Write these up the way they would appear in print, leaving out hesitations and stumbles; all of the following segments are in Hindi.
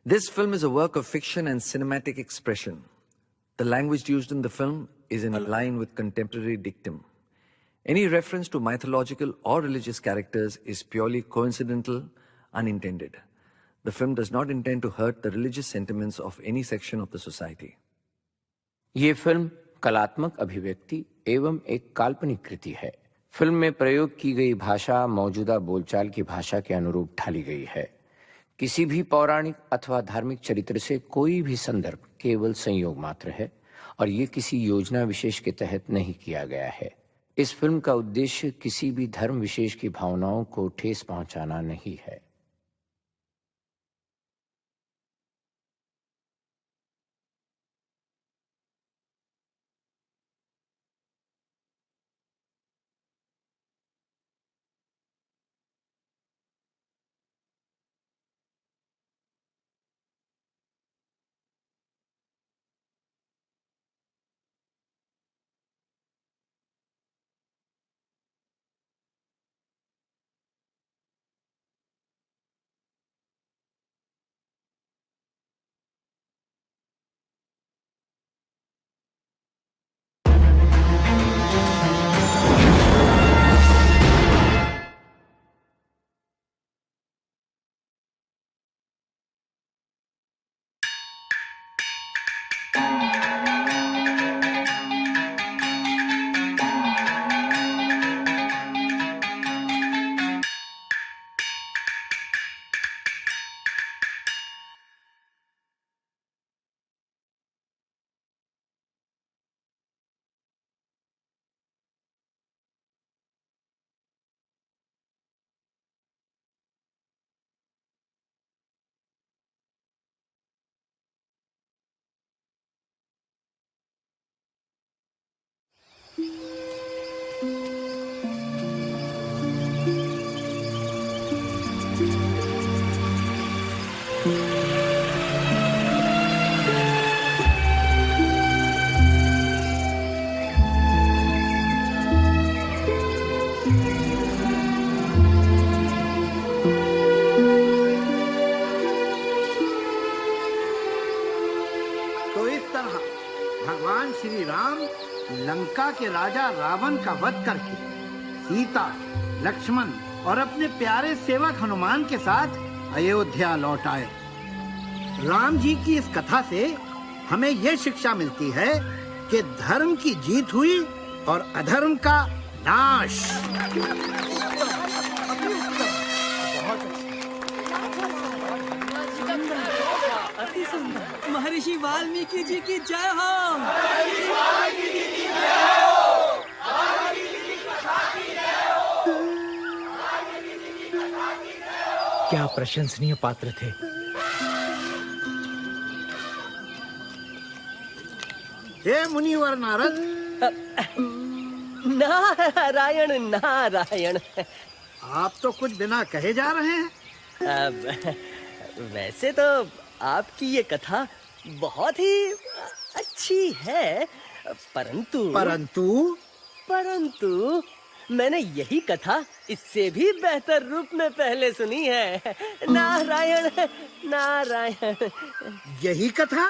This film is a work of fiction and cinematic expression. The language used in the film is in line with contemporary dictum. Any reference to mythological or religious characters is purely coincidental, unintended. The film does not intend to hurt the religious sentiments of any section of the society. ये फिल्म कलात्मक अभिव्यक्ति एवं एक काल्पनिक कृति है। फिल्म में प्रयोग की गई भाषा मौजूदा बोलचाल की भाषा के अनुरूप ढाली गई है। किसी भी पौराणिक अथवा धार्मिक चरित्र से कोई भी संदर्भ केवल संयोग मात्र है और ये किसी योजना विशेष के तहत नहीं किया गया है। इस फिल्म का उद्देश्य किसी भी धर्म विशेष की भावनाओं को ठेस पहुंचाना नहीं है। भगवान श्री राम लंका के राजा रावण का वध करके सीता, लक्ष्मण और अपने प्यारे सेवक हनुमान के साथ अयोध्या लौट आए। राम जी की इस कथा से हमें यह शिक्षा मिलती है कि धर्म की जीत हुई और अधर्म का नाश। महर्षि वाल्मीकि जी की जय हो। क्या प्रशंसनीय पात्र थे। हे मुनिवर नारद। नारायण नारायण। आप तो कुछ बिना कहे जा रहे हैं। वैसे तो आपकी ये कथा बहुत ही अच्छी है, परंतु मैंने यही कथा इससे भी बेहतर रूप में पहले सुनी है। नारायण नारायण। यही कथा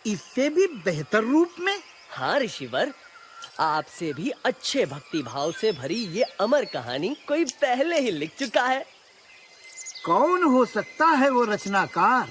इससे भी बेहतर रूप में? हाँ ऋषिवर, आपसे भी अच्छे भक्ति भाव से भरी ये अमर कहानी कोई पहले ही लिख चुका है। कौन हो सकता है वो रचनाकार?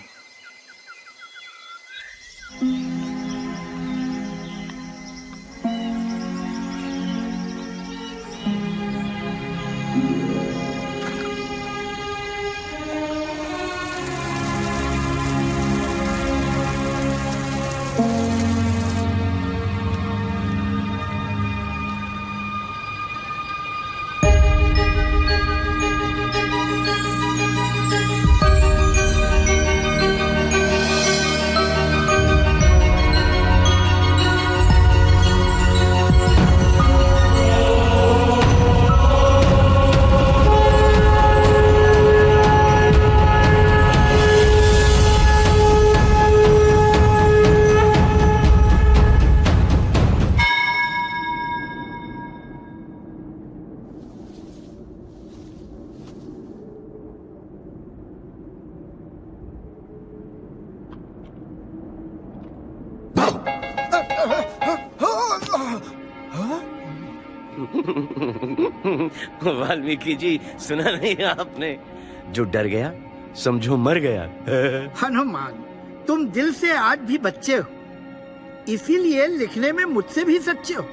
वाल्मीकि जी, सुना नहीं आपने? जो डर गया समझो मर गया। हनुमान, तुम दिल से आज भी बच्चे हो, इसीलिए लिखने में मुझसे भी सच्चे हो।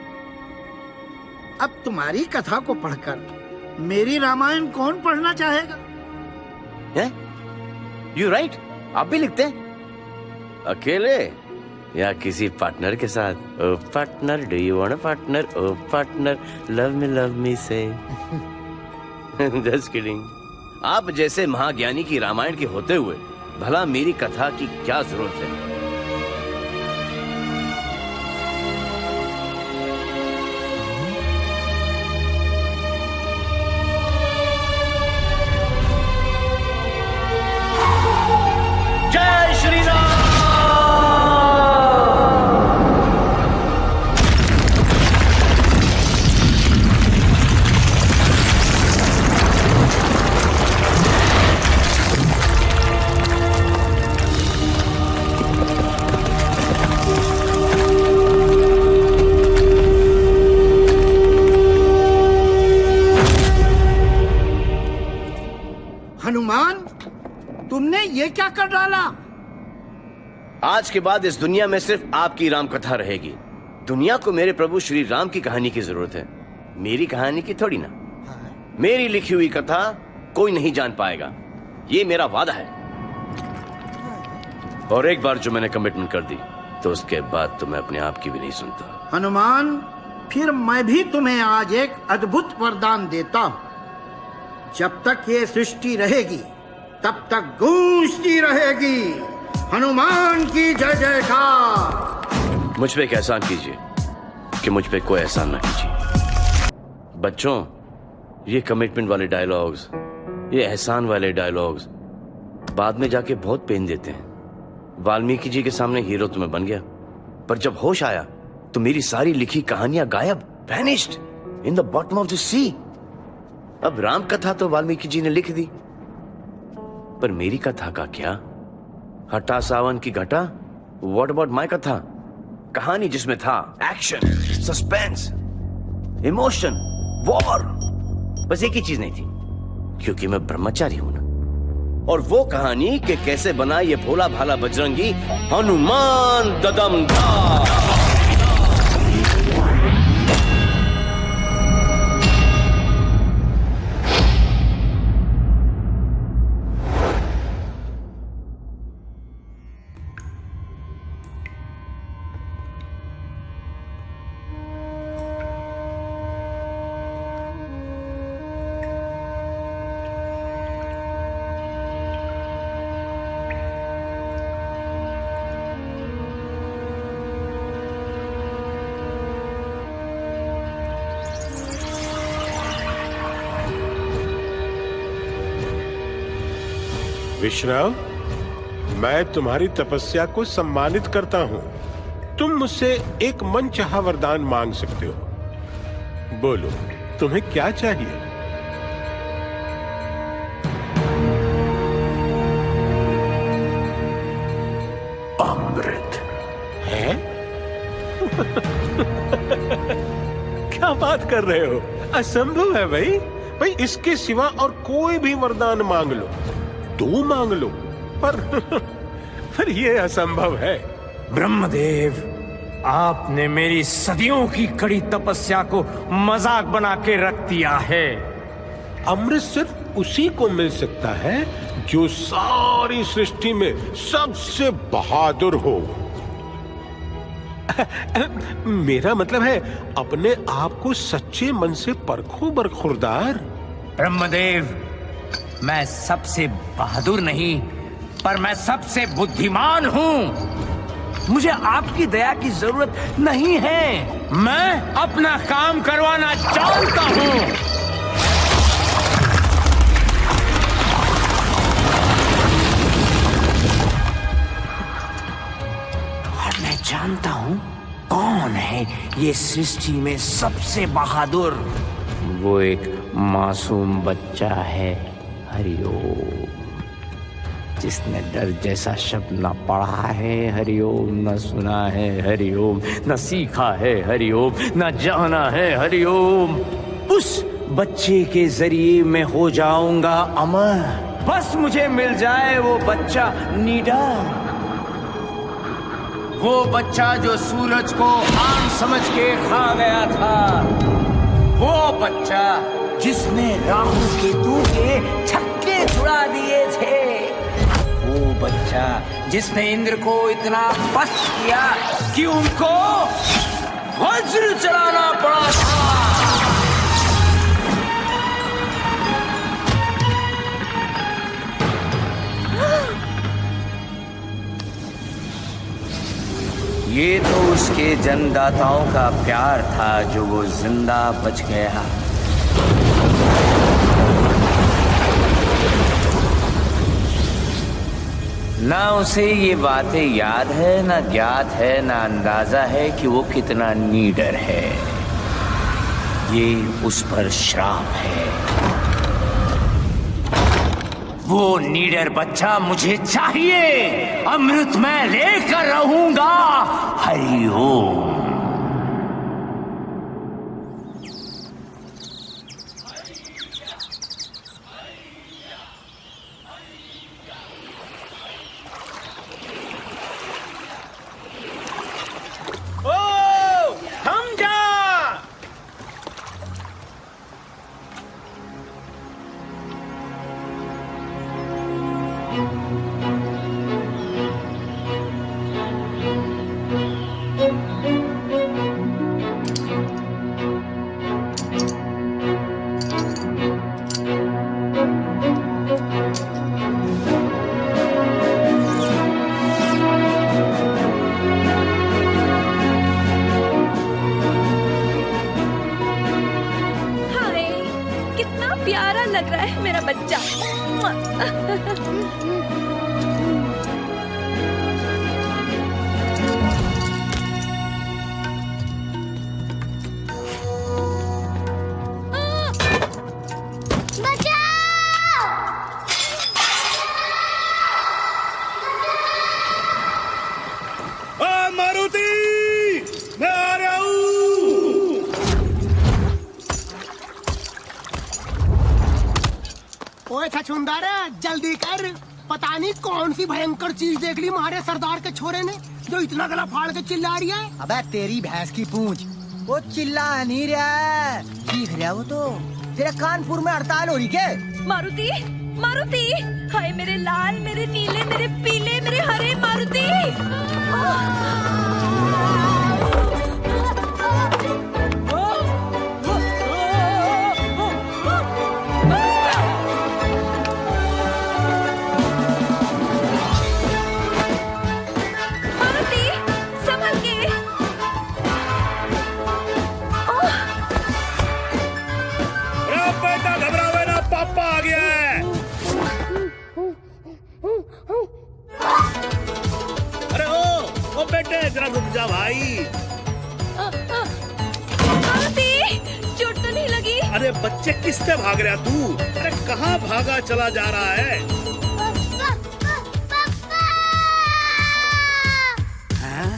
अब तुम्हारी कथा को पढ़कर मेरी रामायण कौन पढ़ना चाहेगा? यू राइट, आप भी लिखते हैं? अकेले या किसी पार्टनर के साथ? Oh partner, do you want a partner? Oh partner, love me say. Just kidding. आप जैसे महाज्ञानी की रामायण के होते हुए भला मेरी कथा की क्या जरूरत है? जय श्री राम। हनुमान, तुमने ये क्या कर डाला? आज के बाद इस दुनिया में सिर्फ आपकी राम कथा रहेगी। दुनिया को मेरे प्रभु श्री राम की कहानी की जरूरत है, मेरी कहानी की थोड़ी ना। मेरी लिखी हुई कथा कोई नहीं जान पाएगा, ये मेरा वादा है। और एक बार जो मैंने कमिटमेंट कर दी तो उसके बाद तो मैं अपने आप की भी नहीं सुनता। हनुमान, फिर मैं भी तुम्हें आज एक अद्भुत वरदान देता हूं। जब तक ये सृष्टि रहेगी तब तक गूंजती रहेगी हनुमान की जय जयकार। मुझ पे एक एहसान कीजिए कि मुझ पे कोई एहसान ना कीजिए। बच्चों, ये कमिटमेंट वाले डायलॉग्स, ये एहसान वाले डायलॉग्स बाद में जाके बहुत पेन देते हैं। वाल्मीकि जी के सामने हीरो तो मैं बन गया, पर जब होश आया तो मेरी सारी लिखी कहानियां गायब, vanished in the bottom of the sea. अब राम कथा तो वाल्मीकि जी ने लिख दी, पर मेरी कथा का क्या? हटा सावन की घटा। व्हाट अबाउट माय कथा? कहानी जिसमें था एक्शन, सस्पेंस, इमोशन, वॉर, बस एक ही चीज नहीं थी, क्योंकि मैं ब्रह्मचारी हूं ना। और वो कहानी कि कैसे बना ये भोला भाला बजरंगी हनुमान ददमधार। विश्राम, मैं तुम्हारी तपस्या को सम्मानित करता हूं। तुम मुझसे एक मनचाहा वरदान मांग सकते हो। बोलो, तुम्हें क्या चाहिए? अमृत है? क्या बात कर रहे हो? असंभव है भाई, इसके सिवा और कोई भी वरदान मांग लो, दो मांग लो, पर ये असंभव है। ब्रह्मदेव, आपने मेरी सदियों की कड़ी तपस्या को मजाक बना के रख दिया है। अमृत सिर्फ उसी को मिल सकता है जो सारी सृष्टि में सबसे बहादुर हो। मेरा मतलब है, अपने आप को सच्चे मन से परखो बरखुरदार। ब्रह्मदेव, मैं सबसे बहादुर नहीं, पर मैं सबसे बुद्धिमान हूँ। मुझे आपकी दया की जरूरत नहीं है। मैं अपना काम करवाना जानता हूँ। और मैं जानता हूँ कौन है ये सृष्टि में सबसे बहादुर। वो एक मासूम बच्चा है। हरिओम। जिसने डर जैसा शब्द न पढ़ा है हरिओम, न सुना है हरिओम, न सीखा है हरिओम, न जाना है हरिओम, उस बच्चे के जरिए मैं हो जाऊंगा अमर। बस मुझे मिल जाए वो बच्चा नीडर, वो बच्चा जो सूरज को आम समझ के खा गया था, वो बच्चा जिसने राहु केतु के छक्के छुड़ा दिए थे, वो बच्चा जिसने इंद्र को इतना पस्त किया कि उनको वज्र चलाना पड़ा था। ये तो उसके जन्मदाताओं का प्यार था जो वो जिंदा बच गया। ना उसे ये बातें याद है, ना ज्ञात है, ना अंदाजा है कि वो कितना नीडर है। ये उस पर श्राप है। वो नीडर बच्चा मुझे चाहिए, अमृत मैं लेकर रहूंगा। हरि ओम। प्यारा लग रहा है मेरा बच्चा। मारुति, मैं आ रहा हूँ। ओए छछुंदर, जल्दी कर। पता नहीं कौन सी भयंकर चीज देख ली हमारे सरदार के छोरे ने जो इतना गला फाड़ के चिल्ला रही है। अबे तेरी भैंस की पूंछ, वो चिल्ला नहीं रहा है, चीख रहा है वो तो। तेरे कानपुर में हड़ताल हो रही क्या? मारुति, मारुति, हाय मेरे लाल, मेरे नीले, मेरे पीले, मेरे हरे मारुति। जरा रुक जा भाई। चोट तो नहीं लगी? अरे बच्चे किससे भाग रहा तू? अरे कहाँ भागा चला जा रहा है?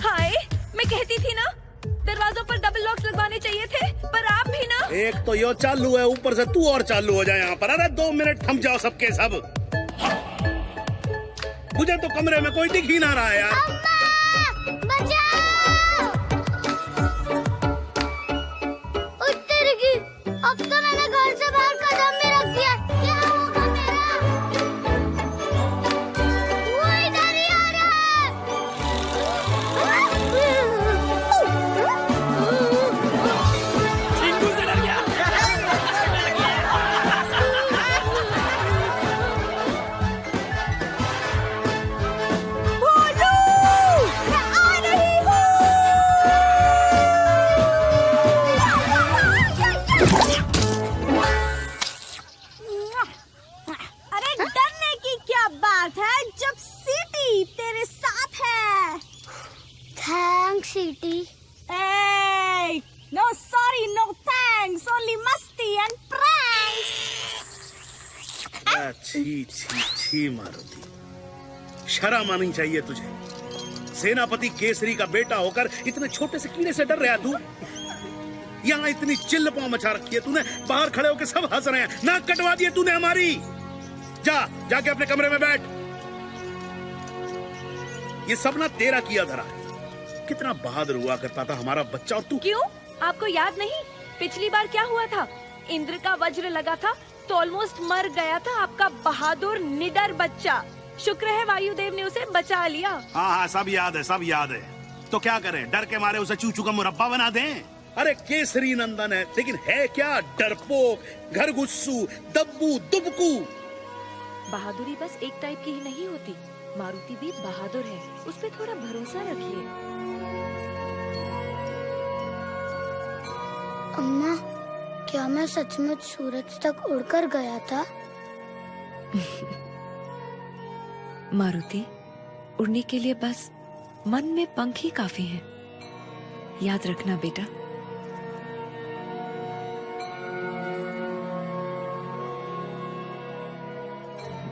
हाय, मैं कहती थी ना दरवाजों पर डबल लॉक्स लगवाने चाहिए थे, पर आप भी ना। एक तो यो चालू है, ऊपर से तू और चालू हो जाए यहाँ पर। अरे 2 मिनट थम जाओ सबके सब। मुझे तो कमरे में कोई दिख ही ना रहा है यार। अब तो मैंने घर से बाहर कदम नहीं रख दिया। क्या होगा मेरा? वो इधर ही आ रहा है। चिंटू से डर गया। बोलो, मैं आ रही हूँ। जब सिटी तेरे साथ है। Thanks city. No sorry, no thanks, only मस्ती and pranks. छी छी छी मारुति, शर्म आनी चाहिए तुझे। सेनापति केसरी का बेटा होकर इतने छोटे से कीड़े से डर रहा तू? यहाँ इतनी चिल्ल पांव मचा रखी है तूने, बाहर खड़े होकर सब हंस रहे हैं, नाक कटवा दिए तूने हमारी। जाके अपने कमरे में बैठ। ये सब ना तेरा किया धरा है। कितना बहादुर हुआ करता था हमारा बच्चा, और तू। क्यों, आपको याद नहीं पिछली बार क्या हुआ था? इंद्र का वज्र लगा था तो ऑलमोस्ट मर गया था आपका बहादुर निडर बच्चा। शुक्र है वायुदेव ने उसे बचा लिया। हाँ, सब याद है, सब याद है। तो क्या करें, डर के मारे उसे चूचू का मुरब्बा बना दें? अरे केसरी नंदन है, लेकिन है क्या? डरपोक, घर गुस्सू, दब्बू, दुबकू। बहादुरी बस एक टाइप की ही नहीं होती, मारुति भी बहादुर है, उस पे थोड़ा भरोसा रखिए। अम्मा, क्या मैं सचमुच सूरज तक उड़कर गया था? मारुति, उड़ने के लिए बस मन में पंख ही काफी हैं। याद रखना बेटा।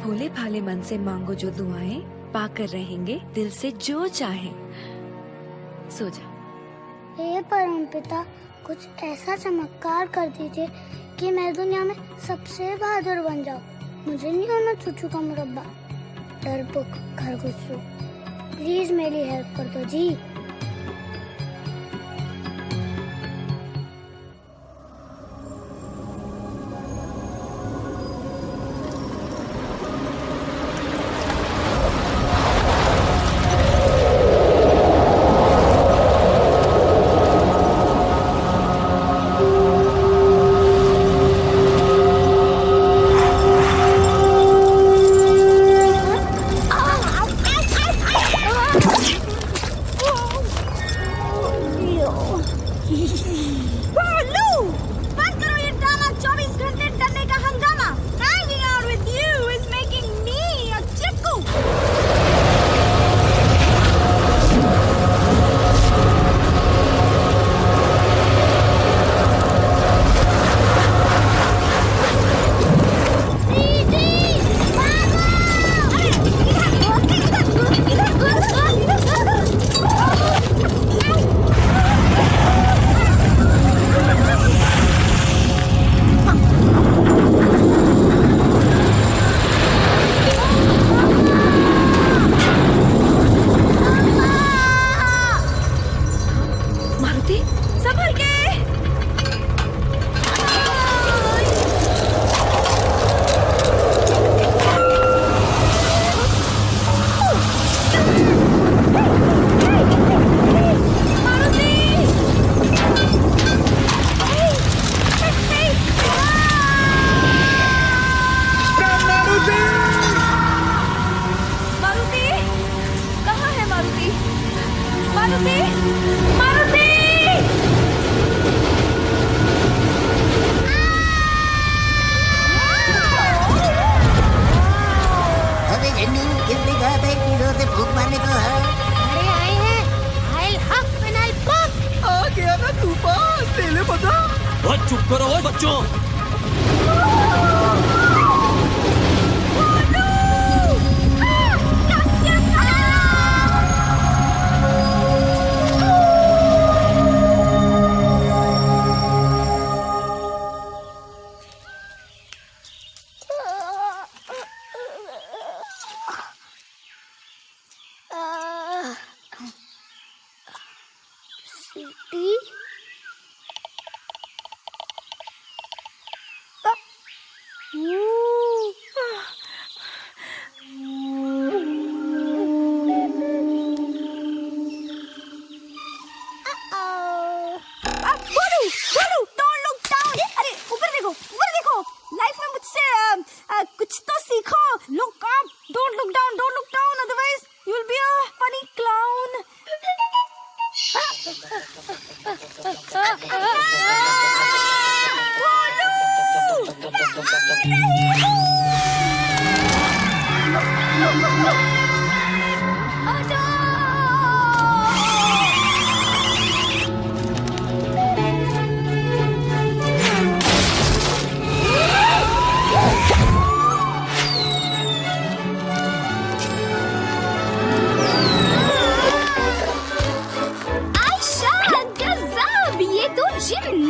भोले भाले मन से मांगो जो दुआएं, पाकर रहेंगे दिल से जो चाहे। सो जा। हे परमपिता, कुछ ऐसा चमत्कार कर दीजिए कि मैं दुनिया में सबसे बहादुर बन जाऊं। मुझे नहीं होना चूचू का मुरब्बा, डरपोक, घर गुस्सू। प्लीज मेरी हेल्प कर दो जी। चुप करो बच्चों।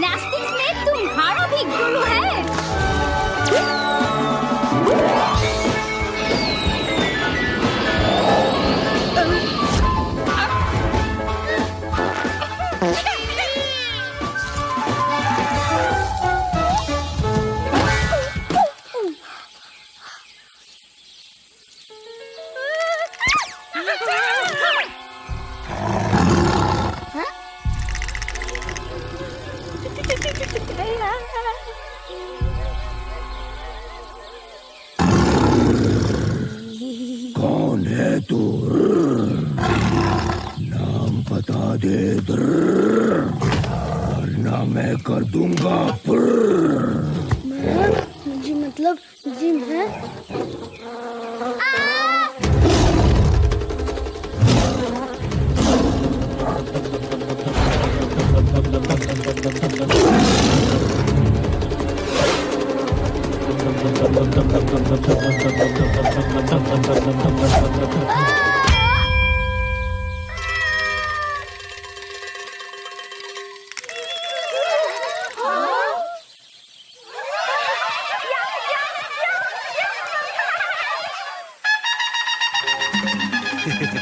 जिम्नास्टिक्स में तुम्हारा भी गुरु है। कौन है तू? नाम बता दे वरना मैं कर दूंगा। जी मतलब जिम है।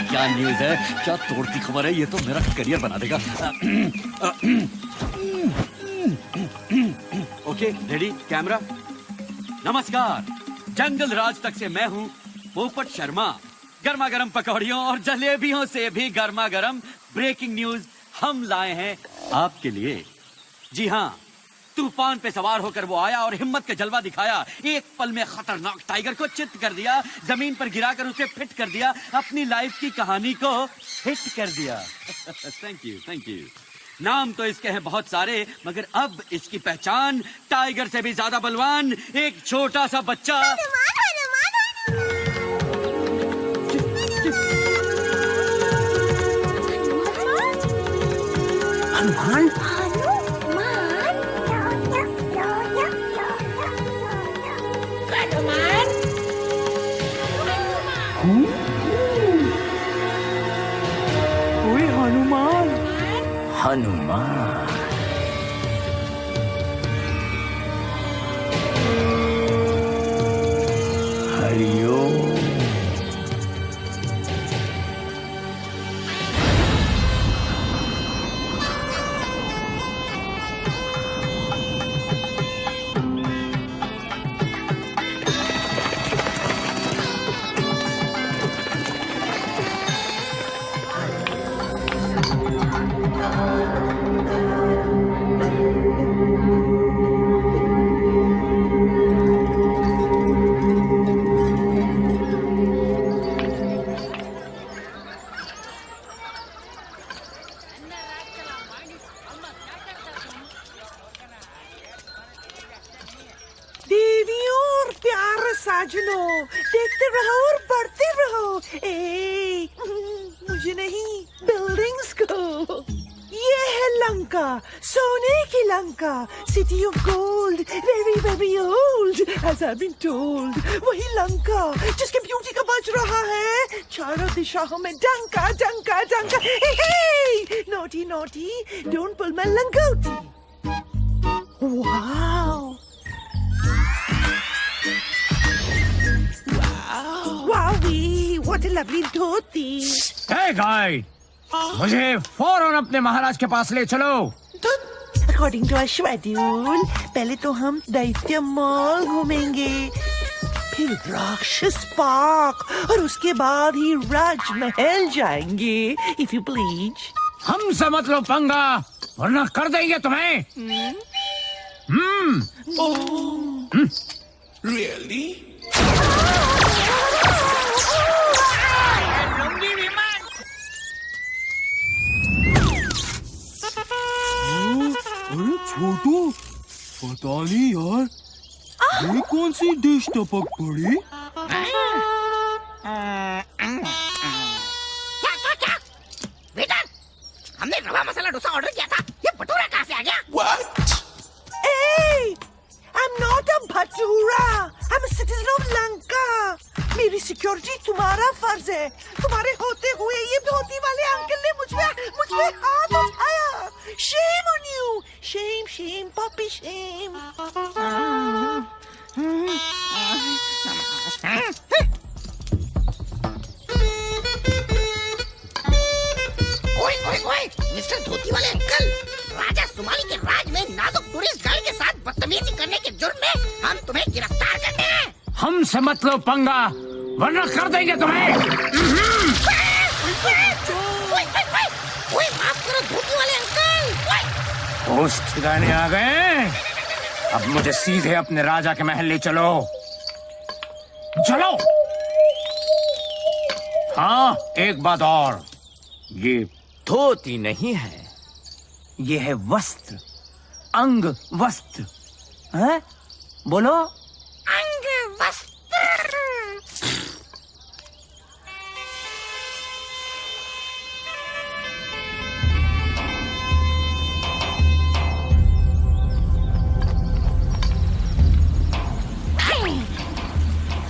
क्या न्यूज़ है? क्या तोड़ती खबर है? ये तो मेरा करियर बना देगा। Okay, ready, camera. नमस्कार, जंगल राज तक से मैं हूँ पोपट शर्मा। गर्मा गर्म पकौड़ियों और जलेबियों से भी गर्मा गर्म ब्रेकिंग न्यूज हम लाए हैं आपके लिए। जी हाँ, तूफान पे सवार होकर वो आया और हिम्मत का जलवा दिखाया। एक पल में खतरनाक टाइगर को चित कर दिया, जमीन पर गिराकर उसे फिट कर दिया, अपनी लाइफ की कहानी को हिट कर दिया। Thank you, thank you. नाम तो इसके हैं बहुत सारे, मगर अब इसकी पहचान टाइगर से भी ज्यादा बलवान एक छोटा सा बच्चा। हनुमान। ओए हनुमान। हनुमान। हरिओम। देवियों और प्यारे साजनों, देखते रहो और बढ़ते रहो। मुझे नहीं, बिल्डिंग्स को। ये है लंका, सोने की Lanka, city of gold, very very old, as I been told. वही लंका जिसके ब्यूटी का बज रहा है चारों दिशाओं में डंका डंका डंका। Naughty naughty, don't pull my langoti. Wow Wowie, what a lovely dhoti. Hey guide, मुझे फौरन अपने महाराज के पास ले चलो। According to our schedule, पहले तो हम दैत्य मॉल घूमेंगे, फिर राक्षस पार्क और उसके बाद ही राजमहल जाएंगे, if you please. हमसे मत लो पंगा, वरना कर देंगे तुम्हें। Really? अरे छोटू, पता नहीं यार, ये कौन सी डिश टपक पड़ी? क्या? वेटर, हमने रवा मसाला डोसा ऑर्डर किया था, ये भटूरा कहाँ से आ गया? What? Hey, I'm not a bhatura, I'm a citizen of Lanka. मेरी सिक्योरिटी तुम्हारा फर्ज है। तुम्हारे होते हुए ये धोती वाले अंकल ने मुझ पे हाथ उठाया। Shame on you, Shame, shame, puppy shame. ओए ओए ओए मिस्टर धोती वाले अंकल, राजा सुमाली के राज में नाजुक टूरिस्ट गाइड के साथ बदतमीजी करने के जुर्म में हम तुम्हें गिरफ्तार करते हैं। हमसे मत लो पंगा, वरना कर देंगे तुम्हें। ओए माफ करो धोती वाले अंकल। होश ठिकाने आ गए? अब मुझे सीधे अपने राजा के महल ले चलो। चलो। हाँ, एक बात और, ये धोती नहीं है, ये है वस्त्र, अंग वस्त्र। हैं? बोलो। अंग वस्त्र।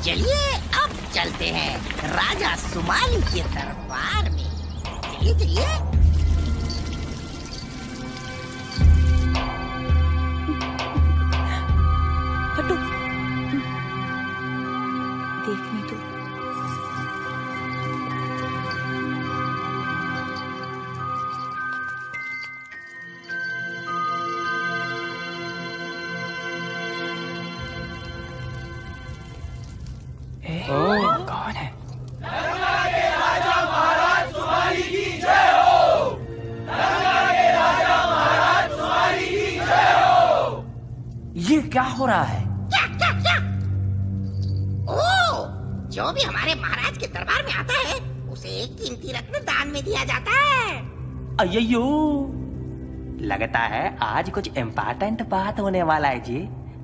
चलिए अब चलते हैं राजा सुमाली के दरबार में। चलिए चलिए। हटो, देखने दो। कौन है? ये क्या हो रहा है? क्या क्या क्या? ओ, जो भी हमारे महाराज के दरबार में आता है उसे एक कीमती रत्न दान में दिया जाता है। अय्यो, लगता है आज कुछ इम्पोर्टेंट बात होने वाला है जी।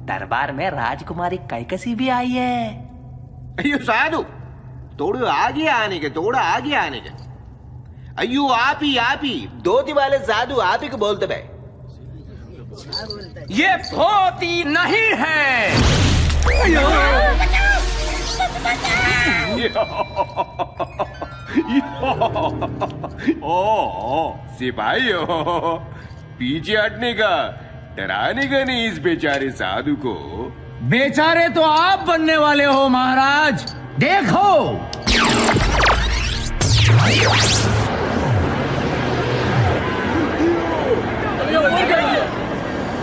दरबार में राजकुमारी कैकसी भी आई है। अयो साधु, थोड़ा आगे आने के, थोड़ा आगे आने के। अयो आप ही धोती वाले साधु आप ही को बोलते भाई। ये धोती नहीं है। ओ सिपाही हो, पीछे हटने का, डराने का नहीं इस बेचारे साधु को। बेचारे तो आप बनने वाले हो महाराज, देखो।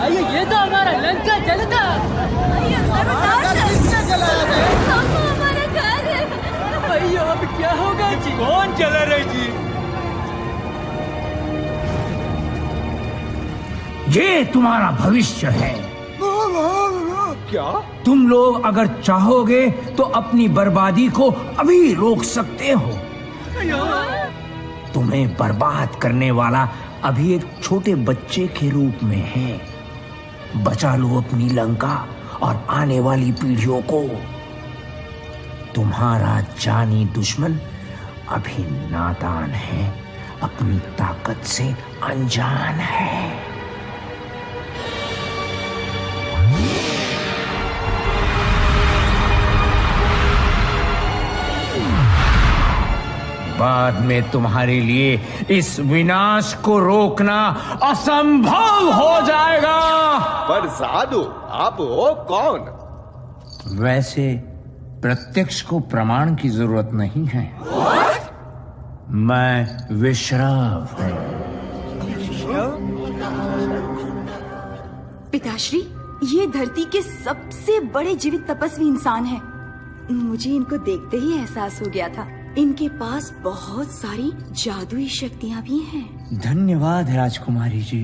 अयो ये तो हमारा लंका जल का। हमारा घर। अयो अब क्या होगा जी? कौन चला रहे जी? ये तुम्हारा भविष्य है। क्या? तुम लोग अगर चाहोगे तो अपनी बर्बादी को अभी रोक सकते हो। तुम्हें बर्बाद करने वाला अभी एक छोटे बच्चे के रूप में है। बचा लो अपनी लंका और आने वाली पीढ़ियों को। तुम्हारा जानी दुश्मन अभी नादान है, अपनी ताकत से अनजान है। बाद में तुम्हारे लिए इस विनाश को रोकना असंभव हो जाएगा। पर साधु आप हो कौन? वैसे प्रत्यक्ष को प्रमाण की जरूरत नहीं है। मैं विश्राव हूं। पिताश्री, ये धरती के सबसे बड़े जीवित तपस्वी इंसान हैं। मुझे इनको देखते ही एहसास हो गया था, इनके पास बहुत सारी जादुई शक्तियां भी हैं। धन्यवाद राजकुमारी जी।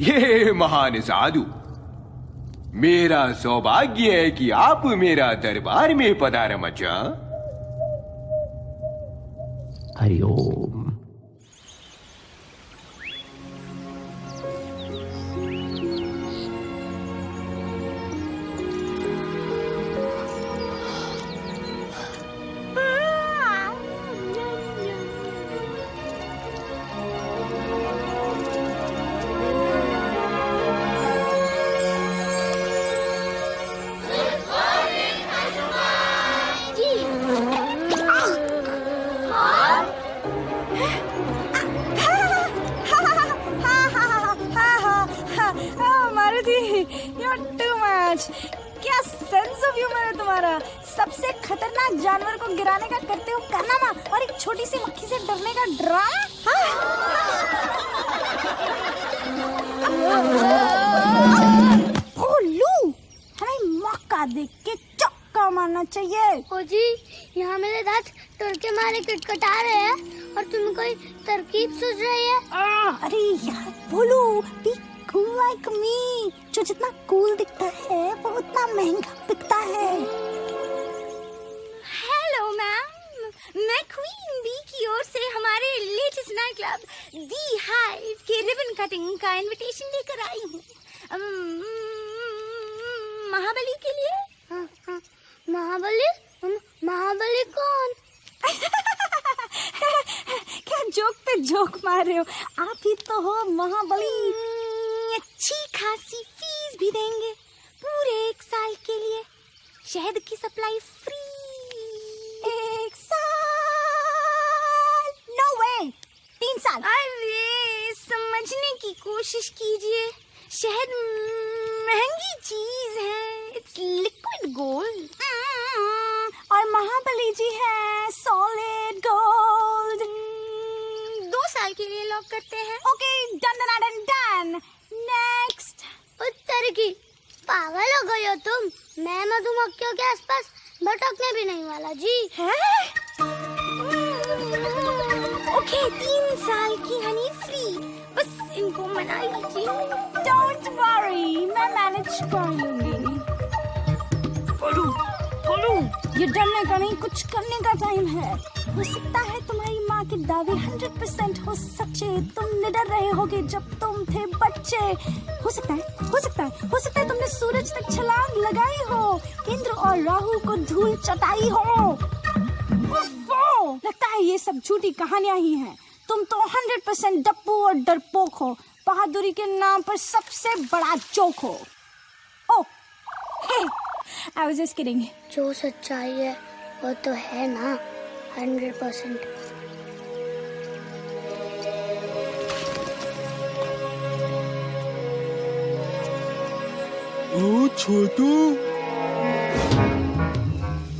ये महान साधु, मेरा सौभाग्य है कि आप मेरा दरबार में पधारा मचा। हरिओम। ही उम्र है तुम्हारा। सबसे खतरनाक जानवर को गिराने का करते हो कारनामा और एक छोटी सी मक्खी से डरने का ड्रामा। भोलू, हमें मौका देख के चक्का मारना चाहिए। ओ जी, यहाँ मेरे दांत डर के मारे कटकटा रहे हैं और तुम्हें कोई तरकीब सूझ रही है? अरे यार भोलू, बी कूल लाइक मी। जो जितना कूल दिखता है वो उतना महंगा बिकता है। हेलो मैम, मैं क्वीन बी की ओर से हमारे लेटेस्ट नाइट क्लब दी हाइव के रिबन कटिंग का इनविटेशन लेकर आई हूँ महाबली के लिए। महाबली? महाबली कौन? क्या जोक पे जोक मार रहे हो? आप ही तो हो महाबली। अच्छी खासी फीस भी देंगे, पूरे 1 साल के लिए। शहद की सप्लाई फ्री। 1 साल? नो वे, 3 साल। अरे समझने की कोशिश कीजिए, शहद महंगी चीज है, इट्स लिक्विड गोल्ड। और महाबली जी है सॉलिड गोल्ड। 2 साल के लिए लॉक करते हैं। Okay, done. नेक्स्ट। उत्तर की पागल हो गई हो तुम? मैं मधुमक्खियों के आसपास भटकने भी नहीं वाला जी। ओके, 3 साल की हनी फ्री, बस इनको मना लीजिए। डोंट वरी, मैं मैनेज कर लूंगी। बोलू, ये डरने का नहीं, कुछ करने का टाइम है। हो सकता है तुम्हारी माँ के दावे 100% हो सच्चे। तुम निडर रहे होगे जब तुम थे बच्चे। हो सकता है तुमने सूरज तक छलांग लगाई हो, इंद्र और राहु को धूल चटाई हो। लगता है ये सब झूठी कहानियां ही हैं। तुम तो 100% डप्पू और डरपोक हो, बहादुरी के नाम पर सबसे बड़ा जोक हो। ओह, हे, I was just kidding. जो सच्चाई है वो तो है ना 100%। ओ छोटू,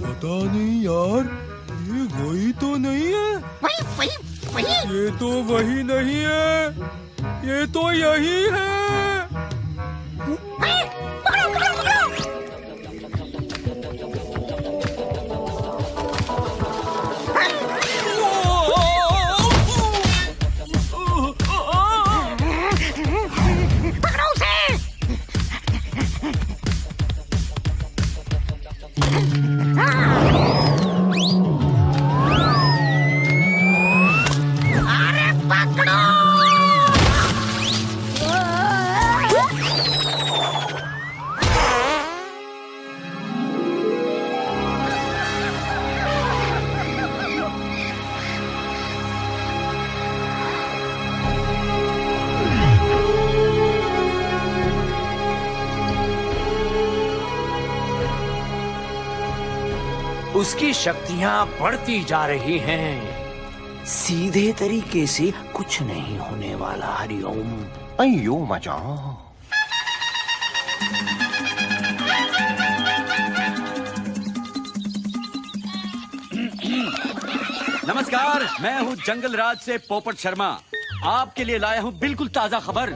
पता नहीं यार, ये वही तो नहीं है। वही। ये तो वही नहीं है, ये तो यही है। उसकी शक्तियां बढ़ती जा रही हैं। सीधे तरीके से कुछ नहीं होने वाला। हरिओम। अयो मजा। नमस्कार, मैं हूँ जंगल राज से पोपट शर्मा। आपके लिए लाया हूँ बिल्कुल ताजा खबर।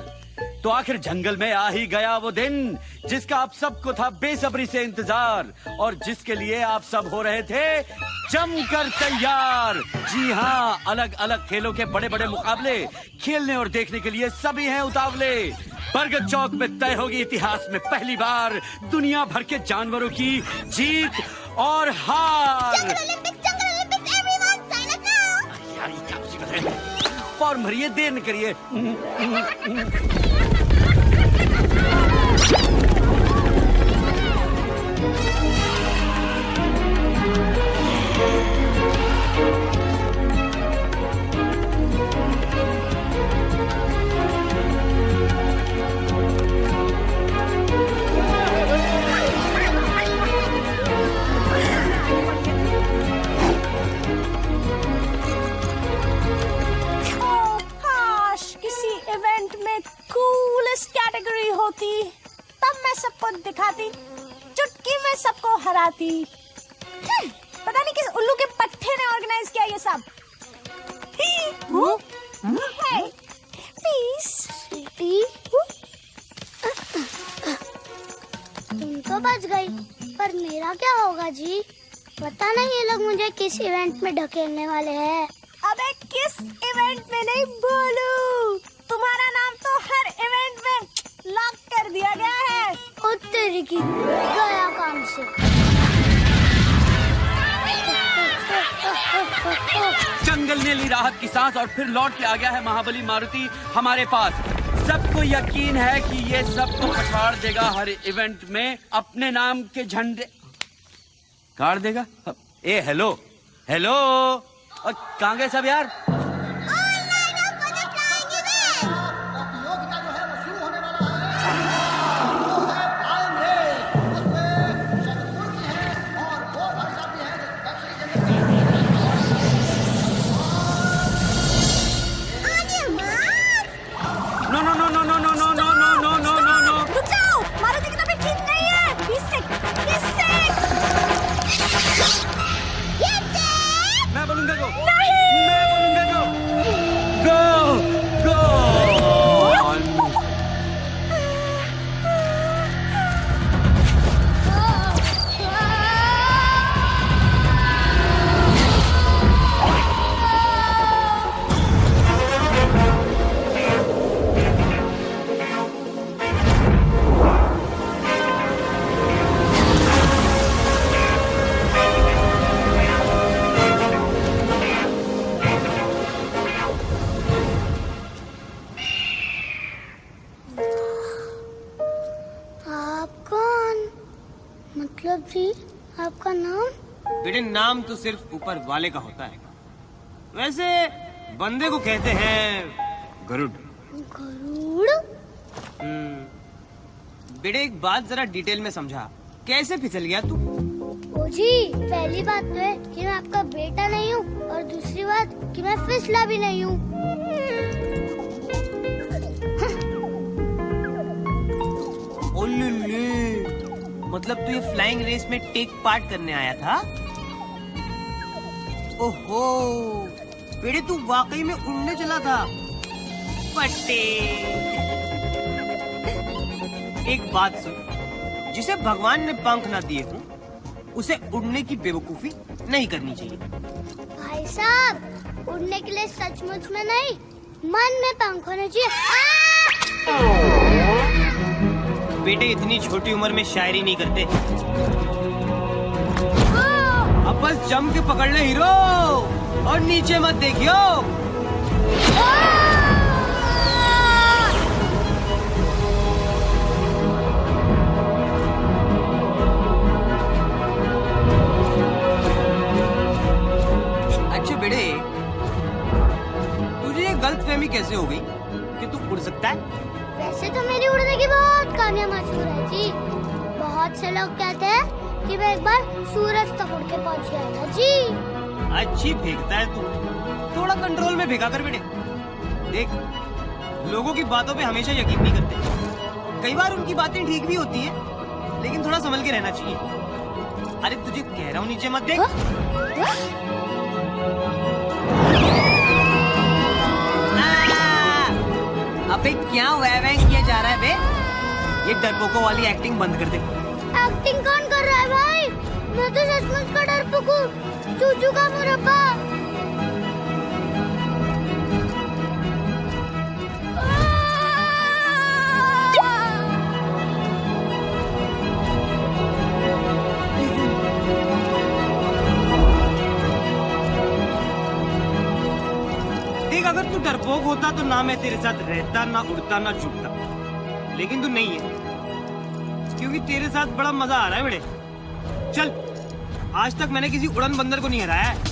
तो आखिर जंगल में आ ही गया वो दिन जिसका आप सबको था बेसब्री से इंतजार और जिसके लिए आप सब हो रहे थे जमकर तैयार। जी हाँ, अलग अलग खेलों के बड़े बड़े मुकाबले खेलने और देखने के लिए सभी हैं उतावले। बरगद चौक में तय होगी इतिहास में पहली बार दुनिया भर के जानवरों की जीत और हार। यार ये क्या मुसीबत है? फॉर्म भरिए, देर न करिए। कैटेगरी होती तब मैं सबको दिखाती चुटकी में सबको हराती। पता नहीं किस उल्लू के पट्टे ने ऑर्गेनाइज किया ये सब। प्लीज स्वीटी, तुम तो बच गई, पर मेरा क्या होगा जी? पता नहीं ये लोग मुझे किस इवेंट में ढकेलने वाले हैं। अबे किस इवेंट में नहीं बोलू, तुम्हारा नाम तो हर इवेंट में लॉक कर दिया गया है। ओ तेरी की गया काम से। जंगल ने ली राहत की सांस और फिर लौट के आ गया है महाबली मारुति हमारे पास। सबको यकीन है कि ये सबको पछाड़ देगा, हर इवेंट में अपने नाम के झंडे गाड़ देगा। ए हेलो हेलो, और कहाँ गए सब यार? आपका नाम? बेटे नाम तो सिर्फ ऊपर वाले का होता है, वैसे बंदे को कहते हैं गरुड़। गरुड़? बेटे एक बात जरा डिटेल में समझा, कैसे फिसल गया तू? ओ जी, पहली बात तो है कि मैं आपका बेटा नहीं हूँ, और दूसरी बात कि मैं फिसला भी नहीं हूँ। मतलब तू ये फ्लाइंग रेस में टेक पार्ट करने आया था? ओहो, बेटे तू वाकई में उड़ने चला था। फटे। एक बात सुन, जिसे भगवान ने पंख ना दिए हो, उसे उड़ने की बेवकूफी नहीं करनी चाहिए। भाई साहब, उड़ने के लिए सचमुच में नहीं, मन में पंख होने चाहिए। बेटे इतनी छोटी उम्र में शायरी नहीं करते। अब बस जम के पकड़ ले हीरो, और नीचे मत देखियो। अच्छा बेटे, तुझे ये गलतफहमी कैसे हो गई कि तू उड़ सकता है? वैसे तो मेरी उड़ने की बहुत कहानियाँ मशहूर है जी। बहुत से लोग कहते हैं कि मैं एक बार सूरज तक उड़ के पहुँच गया था जी। अच्छी फेंकता है तू, थोड़ा कंट्रोल में फेंका कर बेटे। देख, लोगों की बातों पे हमेशा यकीन नहीं करते। कई बार उनकी बातें ठीक भी होती है, लेकिन थोड़ा संभल के रहना चाहिए। अरे तुझे कह रहा हूँ नीचे मत देख। अबे क्या वैं किया जा रहा है बे? ये डरपोकों वाली एक्टिंग बंद कर दे। एक्टिंग कौन कर रहा है भाई? मैं तो सचमुच का डरपोक हूँ, चूचू का मुरब्बा। देख, अगर तू डरपोक होता तो ना मैं तेरे साथ रहता, ना उड़ता, ना छुपता। लेकिन तू नहीं है, क्योंकि तेरे साथ बड़ा मजा आ रहा है बेटे। चल, आज तक मैंने किसी उड़न बंदर को नहीं हराया है।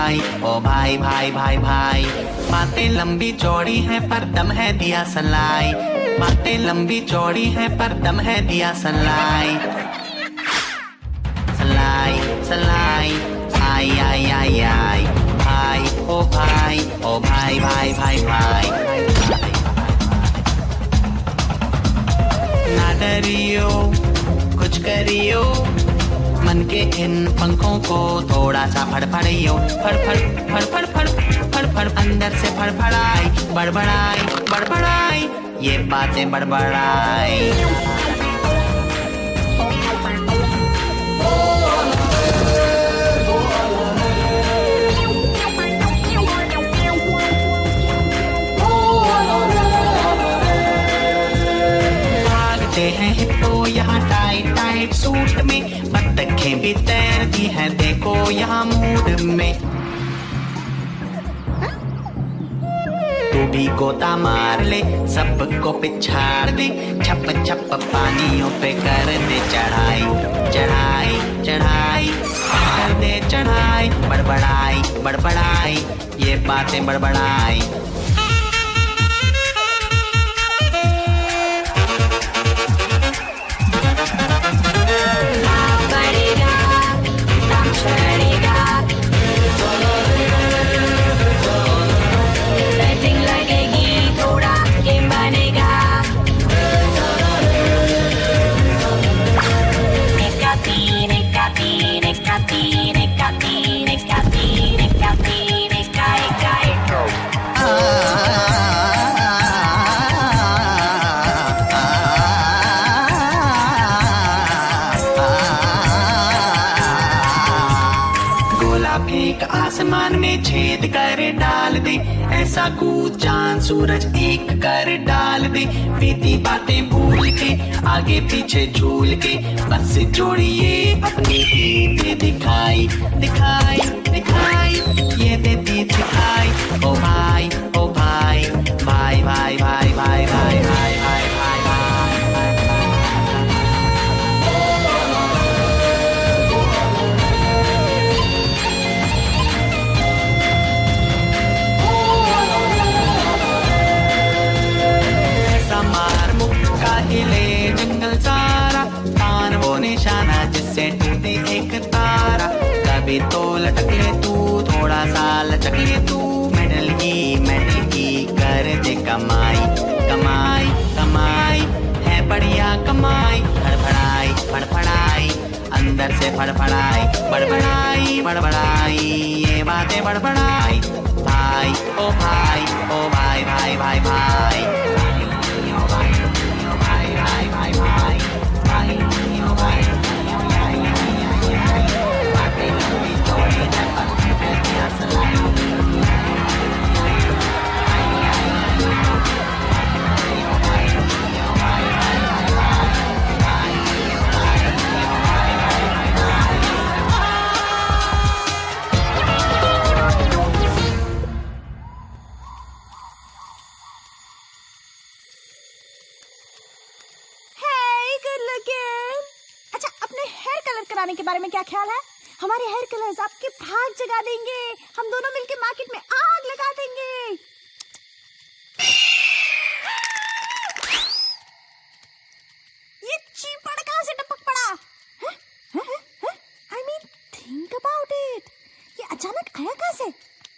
भाई, ओ भाई भाई भाई भाई। बातें लंबी चौड़ी है पर दम है दिया सलाई, बातें लंबी चौड़ी है पर दम है दिया सलाई। सलाई सलाई आई आई आई आई, भाई ओ भाई, ओ भाई भाई भाई भाई। ना डरियो कुछ करियो, मन के इन पंखों को थोड़ा सा फड़फड़ियो, फड़ फड़ फड़ फड़ फड़ फड़ फड़ अंदर से फड़फड़ाई, बड़बड़ाई बड़बड़ाई, ये बातें बड़बड़ाई। हैं हिप्पो यहाँ टाइट टाइट सूट में, बत्तखें भी तैरती हैं देखो यहाँ मूड में। तू भी गोता मार ले, सबको पिछाड़ दे, छप छप पानियों पे कर दे चढ़ाई, चढ़ाई चढ़ाई कर दे चढ़ाई, बड़बड़ाई बड़बड़ाई, ये बातें बड़बड़ाई। आसमान में छेद कर डाल दे, ऐसा कूद चांद सूरज एक कर डाल दे। बीती बातें भूल के आगे पीछे झूल के, बस जोड़िए अपनी ही दिखाई दिखाई दिखाई, ये देती दिखाई। ओ भाई ओ भाई भाई भाई भाई भाई भाई भाई भाई भाई। हिले जंगल सारा, तान वो निशाना जिससे टूटे एक तारा। कभी तो लटक ले तू, थोड़ा सा लचक ले तू, मेडल की कर दे कमाई कमाई कमाई, है बढ़िया कमाई। फड़फड़ाई फड़फड़ाई अंदर से फड़फड़ाई, बड़बड़ाई बड़बड़ाई, ये बातें बड़बड़ाई। भाई ओ भाई, ओ भाई भाई भाई भाई। के बारे में क्या ख्याल है? हमारे हेयर कलर्स आपके भाग जगा देंगे, हम दोनों मिलके मार्केट में आग लगा देंगे। ये चीपड़ कहाँ से टपक पड़ा? I mean, think about it. ये अचानक आया कहाँ से?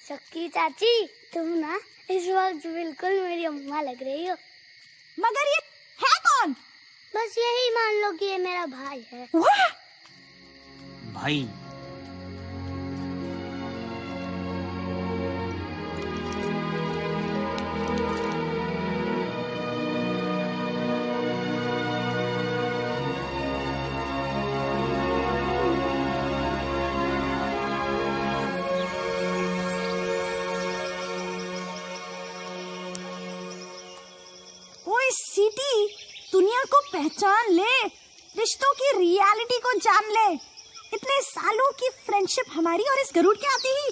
सक्की चाची, तुम ना इस वक्त बिल्कुल मेरी अम्मा लग रही हो। मगर ये है कौन? बस यही मान लो कि ये मेरा भाई है। भाई ओए सिटी, दुनिया को पहचान ले, रिश्तों की रियलिटी को जान ले। इतने सालों की फ्रेंडशिप हमारी और इस गरुड़ के आती ही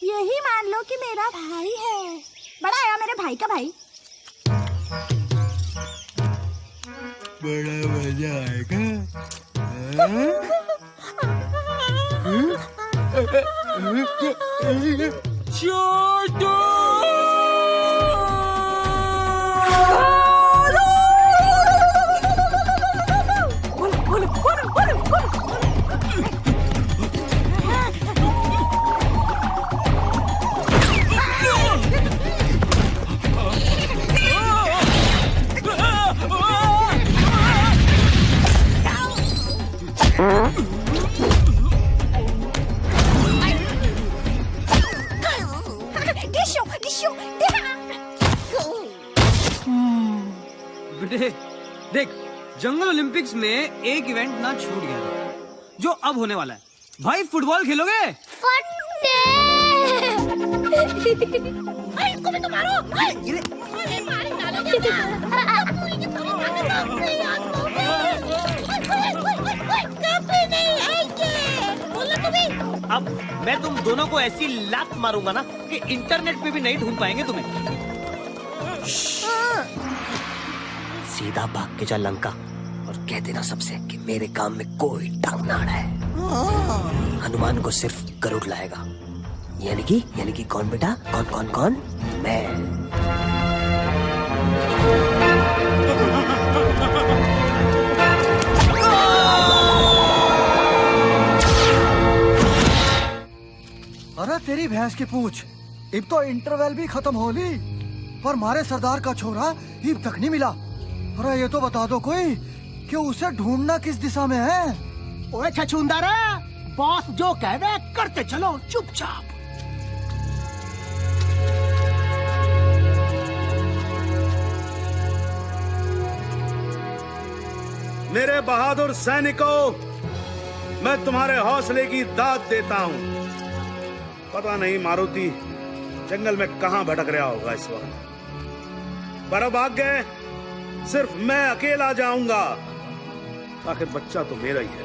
यही मान लो कि मेरा भाई है। बड़ा आया मेरे भाई का भाई। बड़ा मजा आएगा। छोटू देख, जंगल ओलंपिक्स में एक इवेंट ना छूट गया था, जो अब होने वाला है। भाई फुटबॉल खेलोगे? इसको भी तो मारो। अब मैं तुम दोनों को ऐसी लात मारूंगा ना कि इंटरनेट पे भी नहीं ढूंढ पाएंगे तुम्हें। सीधा भाग के जा लंका और कह देना सबसे कि मेरे काम में कोई टांग ना अड़ाए। हनुमान को सिर्फ गरुड़ लाएगा। यानी कि कौन बेटा? कौन? मैं। अरे तेरी भैंस की पूंछ, अब तो इंटरवल भी खत्म हो ली, पर मारे सरदार का छोरा अब तक नहीं मिला। अरे ये तो बता दो कोई कि उसे ढूंढना किस दिशा में है। ओए छछूंदर, बॉस जो कह रहे करते चलो चुपचाप। मेरे बहादुर सैनिकों, मैं तुम्हारे हौसले की दाद देता हूं। पता नहीं मारुति जंगल में कहां भटक रहा होगा इस वक्त, पर अब आगे सिर्फ मैं अकेला जाऊंगा। आखिर बच्चा तो मेरा ही है।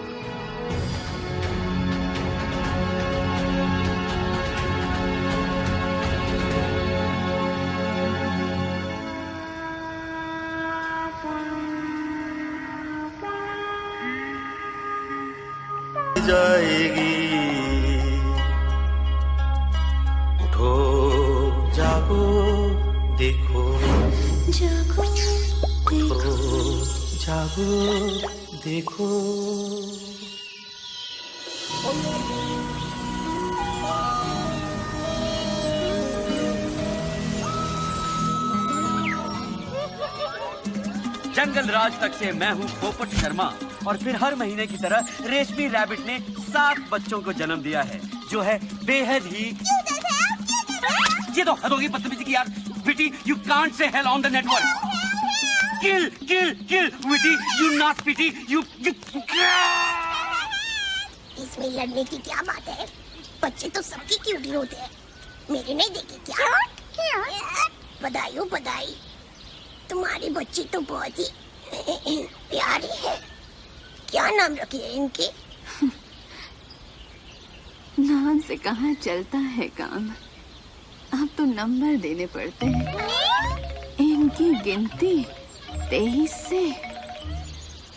जाएगी, उठो जागो देखो, उठो जागो देखो। जंगल राज तक से मैं हूँ पोपट शर्मा, और फिर हर महीने की तरह रेशमी रैबिट ने 7 बच्चों को जन्म दिया है, जो है बेहद ही। ये तो हद होगी बदतमीजी की यार। Witty, you can't say hell on the network. Kill kill kill witty, you not pity, you. इसमें लड़ने की क्या बात है? बच्चे तो सबकी क्यूटी होते हैं, मेरे नहीं देखे क्या? बधाई हो बधाई, तुम्हारे बच्चे तो बहुत ही प्यारे हैं। क्या नाम रखे हैं इनके? नाम से कहाँ चलता है काम, अब तो नंबर देने पड़ते हैं। इनकी गिनती 23 से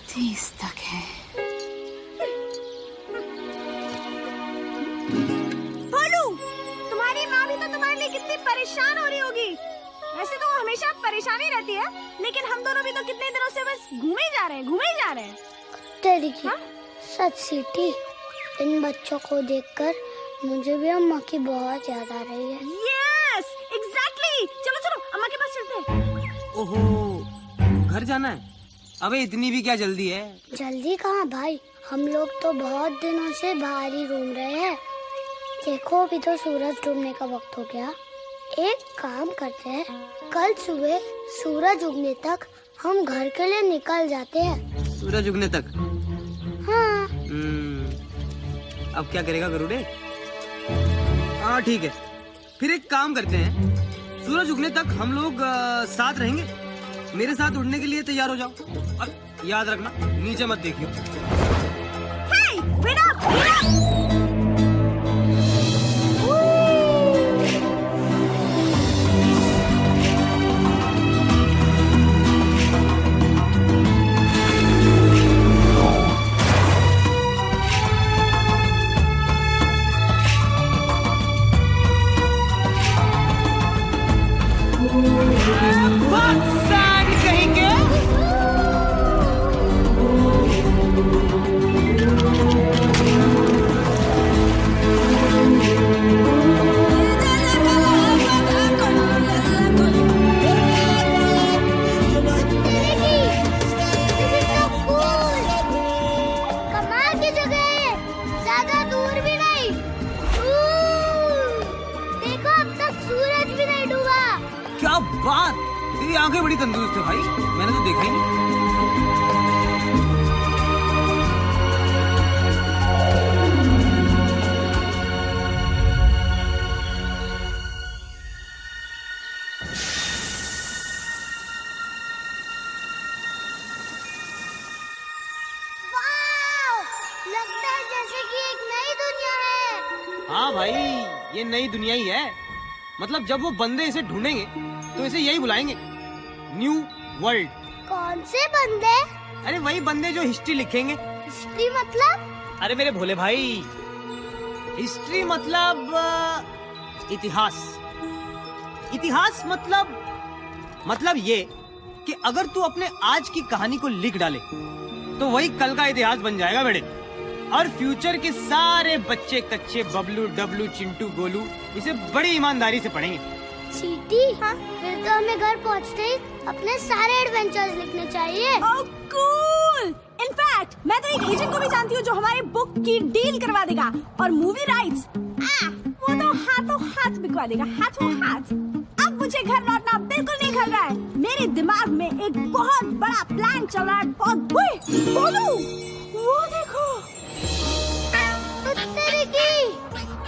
30 तक है। भोलू, तुम्हारी माँ भी तो तुम्हारे लिए कितनी परेशान हो रही होगी। वैसे तो हमेशा परेशानी रहती है, लेकिन हम दोनों भी तो कितने दिनों से बस घूमे जा रहे हैं। तेरी की सच सीटी, इन बच्चों को देखकर मुझे भी अम्मा की बहुत याद आ रही है। Yes, exactly. चलो अम्मा के पास चलते हैं। ओहो, घर जाना है? अबे इतनी भी क्या जल्दी है? जल्दी कहाँ भाई, हम लोग तो बहुत दिनों से बाहर ही घूम रहे हैं। देखो अभी तो सूरज डूबने का वक्त हो गया। एक काम करते हैं, कल सुबह सूरज उगने तक हम घर के लिए निकल जाते हैं। सूरज उगने तक? हाँ। अब क्या करेगा गरुड़े? हाँ ठीक है, फिर एक काम करते हैं, सूरज उगने तक हम लोग साथ रहेंगे। मेरे साथ उड़ने के लिए तैयार हो जाओ, और याद रखना नीचे मत देखियो। Hey, wait up! कहेंगे कमाल की जगह है, ज्यादा दूर भी नहीं। देखो अब तक सूरज भी नहीं डूबा। क्या बात, तेरी आंखें बड़ी तंदुरुस्त है भाई, मैंने तो देखा ही नहीं। लगता है जैसे कि एक नई दुनिया है। हाँ भाई, ये नई दुनिया ही है। मतलब जब वो बंदे इसे ढूंढेंगे तो इसे यही बुलाएंगे, न्यू वर्ल्ड। कौन से बंदे? अरे वही बंदे जो हिस्ट्री लिखेंगे। हिस्ट्री मतलब? अरे मेरे भोले भाई, हिस्ट्री मतलब इतिहास। इतिहास मतलब ये कि अगर तू अपने आज की कहानी को लिख डाले तो वही कल का इतिहास बन जाएगा बेटे। और फ्यूचर के सारे बच्चे कच्चे बबलू डबलू चिंटू गोलू इसे बड़ी ईमानदारी से पढ़ेंगे। चीटी, हाँ? फिर तो हमें घर पहुँचते ही अपने सारे एडवेंचर्स लिखने चाहिए। कूल! इनफैक्ट मैं तो एक एजेंट को भी जानती हूँ जो हमारी बुक की डील करवा देगा और मूवी राइट्स वो तो हाथों हाथ बिकवा देगा, हाथों हाथ। अब मुझे घर लौटना बिल्कुल नहीं खल रहा है। मेरे दिमाग में एक बहुत बड़ा प्लान चल रहा है। बोलू, वो देखो।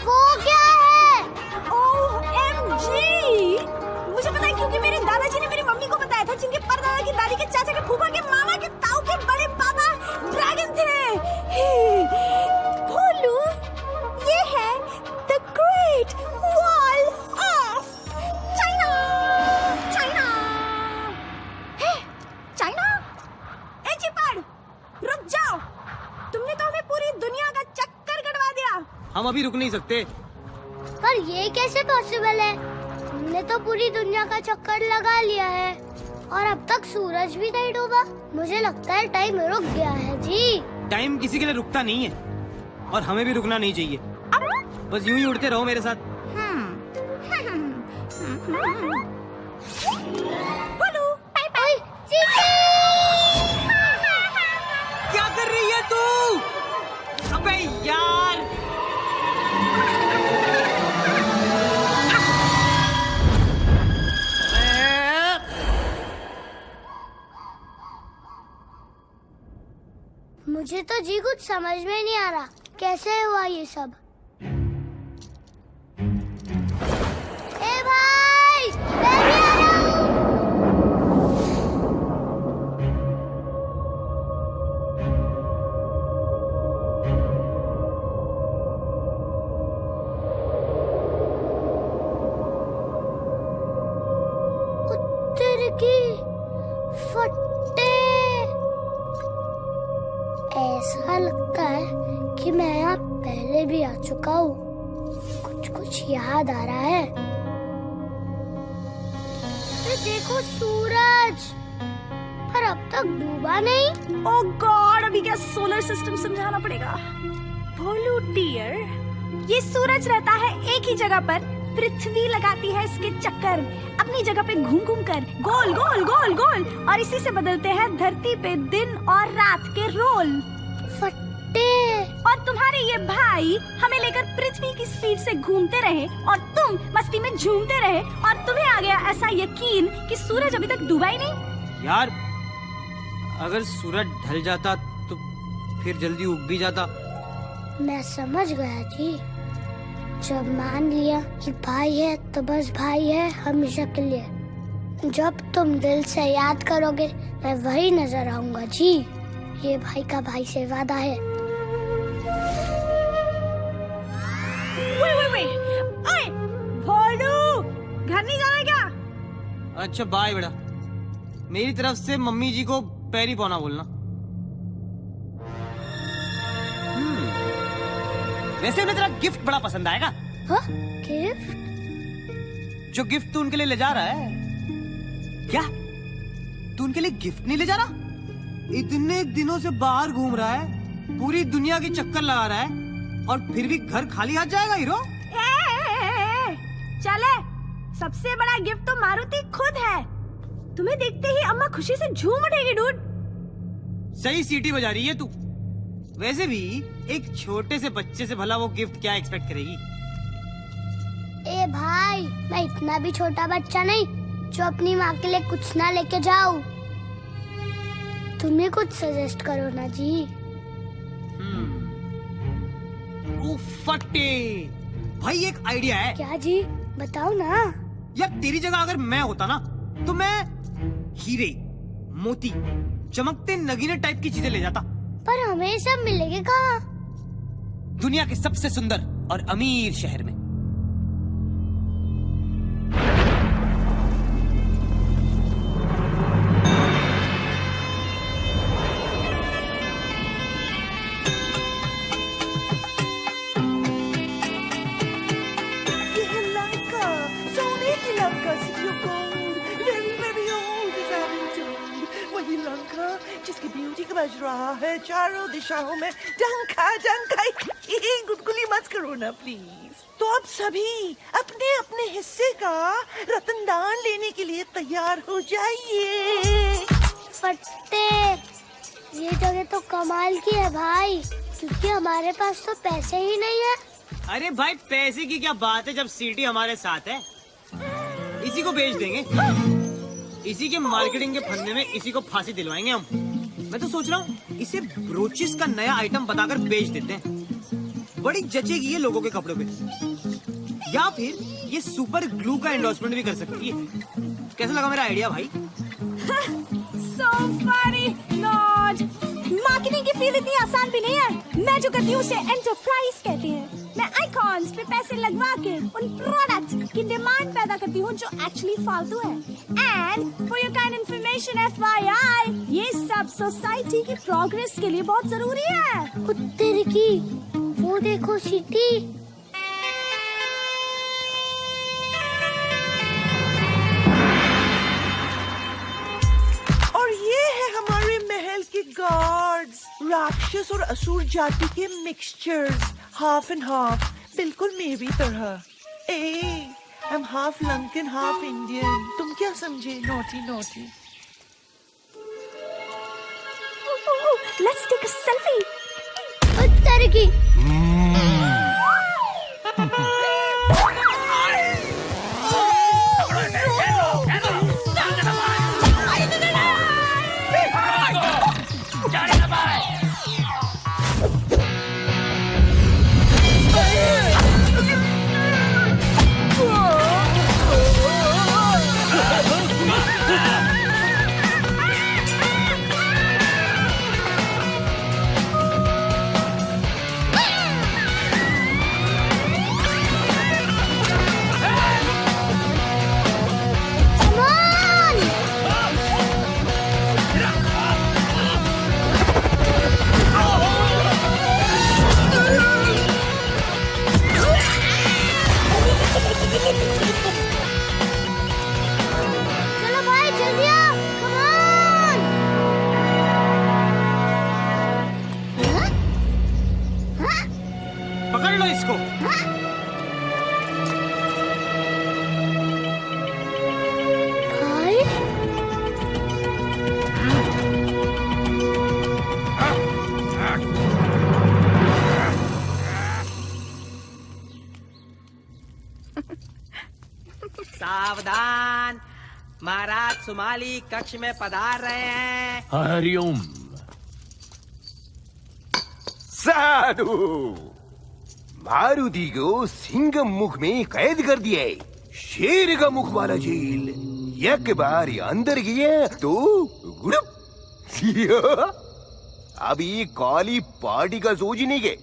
वो क्या है? OMG! मुझे पता है क्योंकि मेरे दादाजी ने मेरी मम्मी को बताया था, जिनके परदादा की दादी के चाचा के फूफा के मामा के ताऊ के बड़े पापा ड्रैगन थे। भोलू, ये है the great wall of China. China? ए चिपड़, रुक जाओ। तुमने तो हमें पूरी दुनिया का चक्कर कटवा दिया। हम अभी रुक नहीं सकते। पर ये कैसे पॉसिबल है? हमने तो पूरी दुनिया का चक्कर लगा लिया है और अब तक सूरज भी नहीं डूबा। मुझे लगता है टाइम रुक गया है जी। टाइम किसी के लिए रुकता नहीं है और हमें भी रुकना नहीं चाहिए। बस यूं ही उड़ते रहो मेरे साथ। बोलू, क्या कर रही है तू? अबे यार, मुझे तो जी कुछ समझ में नहीं आ रहा, कैसे हुआ ये सब? ए भाई, मैं भी आ रहा हूँ। उत्तर की फट्टे। ऐसा लगता है कि मैं यहाँ पहले भी आ चुका हूँ। कुछ याद आ रहा है। अरे देखो सूरज, पर अब तक डूबा नहीं। ओह गॉड, अभी क्या सोलर सिस्टम समझाना पड़ेगा। भोलू डियर, ये सूरज रहता है एक ही जगह पर, पृथ्वी लगाती है इसके चक्कर अपनी जगह पे घूम घूम कर, गोल गोल गोल गोल, और इसी से बदलते हैं धरती पे दिन और रात के रोल। फट्टे। और तुम्हारे ये भाई हमें लेकर पृथ्वी की स्पीड से घूमते रहे और तुम मस्ती में झूमते रहे और तुम्हें आ गया ऐसा यकीन कि सूरज अभी तक डूबा ही नहीं। यार, अगर सूरज ढल जाता तो फिर जल्दी उग भी जाता। मैं समझ गया जी। जब मान लिया कि भाई है तो बस भाई है हमेशा के लिए। जब तुम दिल से याद करोगे मैं वही नजर आऊंगा जी। ये भाई का भाई से वादा है। ओए, भोलू, घर नहीं जाना क्या? अच्छा बाय बेटा, मेरी तरफ से मम्मी जी को पैरी पौना बोलना। वैसे उन्हें तेरा गिफ्ट बड़ा पसंद आएगा। हाँ? गिफ्ट? जो गिफ्ट तू उनके लिए ले जा रहा है क्या तू उनके लिए गिफ्ट नहीं ले जा रहा? इतने दिनों से बाहर घूम रहा है, पूरी दुनिया की चक्कर लगा रहा है और फिर भी घर खाली हाथ जाएगा हीरो? चले, सबसे बड़ा गिफ्ट तो मारुति खुद है। तुम्हें देखते ही अम्मा खुशी से झूम उठेगी डूड। सही सीटी बजा रही है तू। वैसे भी एक छोटे से बच्चे से भला वो गिफ्ट क्या एक्सपेक्ट करेगी? ए भाई, मैं इतना भी छोटा बच्चा नहीं जो अपनी माँ के लिए कुछ ना लेके जाऊं। तुम्हें कुछ सजेस्ट करो ना जी। फटे भाई, एक आइडिया है। क्या जी, बताओ ना। यार तेरी जगह अगर मैं होता ना तो मैं हीरे, मोती, चमकते नगीने टाइप की चीजें ले जाता। पर हमें सब मिलेंगे कहाँ? दुनिया के सबसे सुंदर और अमीर शहर में। जिसकी ब्यूटी का बज रहा है चारों दिशाओं में डंका डंका। गुदगुली मत करो ना प्लीज। तो अब सभी अपने अपने हिस्से का रतनदान लेने के लिए तैयार हो जाइए। फट्टे, ये जगह तो कमाल की है भाई, क्योंकि हमारे पास तो पैसे ही नहीं है। अरे भाई पैसे की क्या बात है जब सीटी हमारे साथ है। इसी को बेच देंगे, इसी के मार्केटिंग के फंदे में इसी को फांसी दिलवाएंगे हम। मैं तो सोच रहा हूँ इसे ब्रोचेस का नया आइटम बताकर बेच देते हैं, बड़ी जचेगी ये लोगों के कपड़ों पे। या फिर ये सुपर ग्लू का एंडोर्समेंट भी कर सकती है। कैसा लगा मेरा आइडिया भाई? So funny, Lord. मार्केटिंग की फील्ड इतनी आसान भी नहीं है। मैं जो करती हूँ उसे एंटरप्राइज कहते हैं। मैं आइकॉन्स पे पैसे लगवा के उन प्रोडक्ट्स की डिमांड पैदा करती हूँ जो एक्चुअली फालतू है। And for your kind information FYI, ये सब सोसाइटी की प्रोग्रेस के लिए बहुत जरूरी है। उत्तर की वो देखो सिटी। और ये है हमारे महल के गार्ड्स, राक्षस और असुर जाति के मिक्सचर्स, हाफ एंड हाफ, बिल्कुल मेरी तरह। I am half Lankan half Indian. तुम क्या समझे? Naughty naughty. Let's take a selfie. उत्तर की चलो भाई जल्दी आओ, come on। पकड़ लो इसको। भाई सावधान, महाराज सुमाली कक्ष में पधार रहे हैं। हरिओम। साधु, मारुति को सिंह मुख में कैद कर दिया है। शेर का मुख वाला जेल। एक बार अंदर गया तो गुड़ुप। अभी काली पार्टी का सोच नहीं के।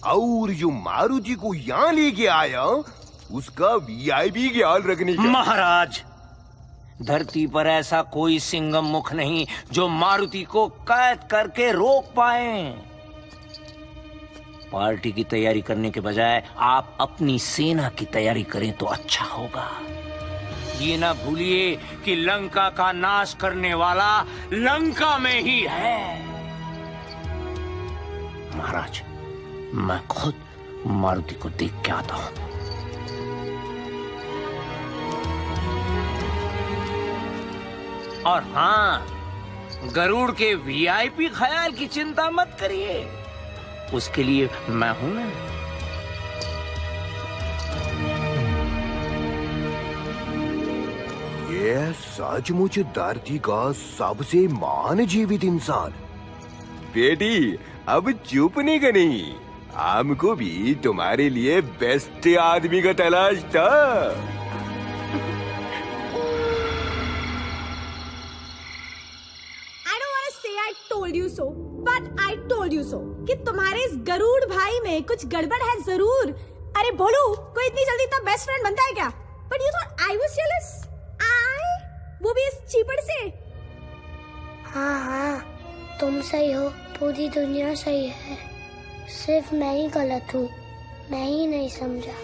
और जो मारुति को यहाँ लेके आया उसका VIP ख्याल रखने का। महाराज, धरती पर ऐसा कोई सिंगम मुख नहीं जो मारुति को कैद करके रोक पाए। पार्टी की तैयारी करने के बजाय आप अपनी सेना की तैयारी करें तो अच्छा होगा। ये ना भूलिए कि लंका का नाश करने वाला लंका में ही है। महाराज, मैं खुद मारुति को देख के आता हूं। और हाँ, गरुड़ के वीआईपी ख्याल की चिंता मत करिए, उसके लिए मैं हूं ना। ये सचमुच धरती का सबसे महान जीवित इंसान। बेटी, अब चुप नहीं करनी, हमको भी तुम्हारे लिए बेस्ट आदमी का तलाश था। told you so, but I told you so कि तुम्हारे इस गरुड़ भाई में कुछ गड़बड़ है जरूर। अरे भोलू, कोई इतनी जल्दी इतना बेस्ट फ्रेंड बनता है क्या? But you thought I was jealous? वो भी इस चीपड़ से? हाँ, तुम सही हो, पूरी दुनिया सही है, सिर्फ मैं ही गलत हूँ, मैं ही नहीं समझा।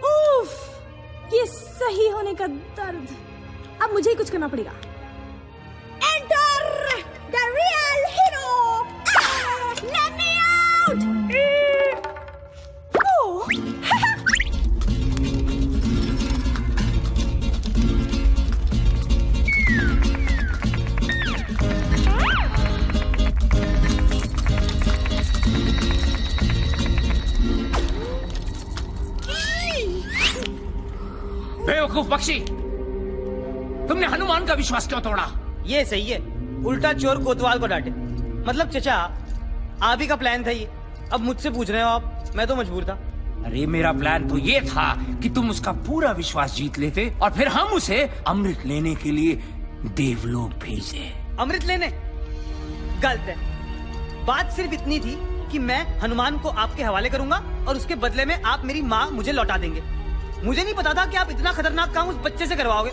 उफ, ये सही होने का दर्द। अब मुझे ही कुछ करना पड़ेगा। Enter the real hero! Let me out! Oh! बेवकूफ पक्षी, तुमने हनुमान का विश्वास क्यों तोड़ा? ये सही है, उल्टा चोर कोतवाल को डांटे। मतलब चचा, आप ही का प्लान था ये, अब मुझसे पूछ रहे हो आप? मैं तो मजबूर था। अरे मेरा प्लान तो ये था कि तुम उसका पूरा विश्वास जीत लेते और फिर हम उसे अमृत लेने के लिए देवलोक भेजे। अमृत लेने? गलत है। बात सिर्फ इतनी थी कि मैं हनुमान को आपके हवाले करूंगा और उसके बदले में आप मेरी माँ मुझे लौटा देंगे। मुझे नहीं पता था कि आप इतना खतरनाक काम उस बच्चे से करवाओगे।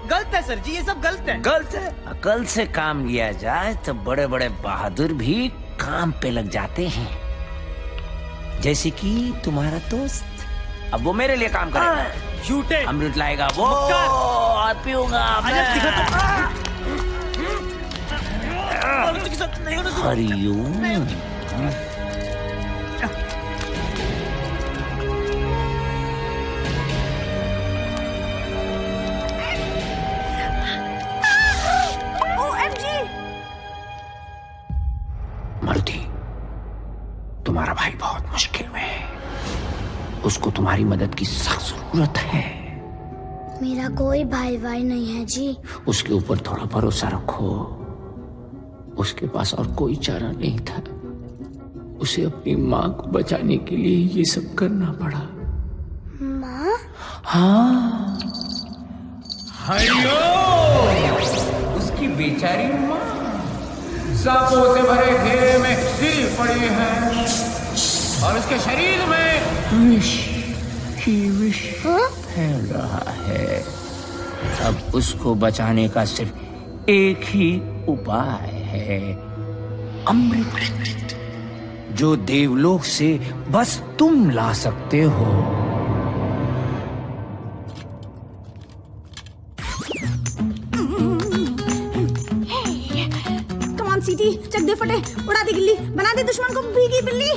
गलत है सर जी, ये सब गलत है। गलत है? अकल से काम लिया जाए तो बड़े बड़े बहादुर भी काम पे लग जाते हैं, जैसे कि तुम्हारा दोस्त। अब वो मेरे लिए काम करेगा, झूठे अमृत लाएगा वो और पीऊंगा हरिओम। मारुति, तुम्हारा भाई बहुत मुश्किल में है, उसको तुम्हारी मदद की सख्त जरूरत है। मेरा कोई भाई नहीं है जी। उसके ऊपर थोड़ा भरोसा रखो, उसके पास और कोई चारा नहीं था, उसे अपनी माँ को बचाने के लिए ये सब करना पड़ा। माँ? हाँ, उसकी बेचारी माँ सांपों से भरे घेरे में गिरी पड़ी है और उसके शरीर में विष फैल रहा है। अब उसको बचाने का सिर्फ एक ही उपाय है, अमृत, जो देवलोक से बस तुम ला सकते हो। सीटी, चक दे फटे, उड़ा दे गिल्ली, बना दे दुश्मन को भीगी बिल्ली।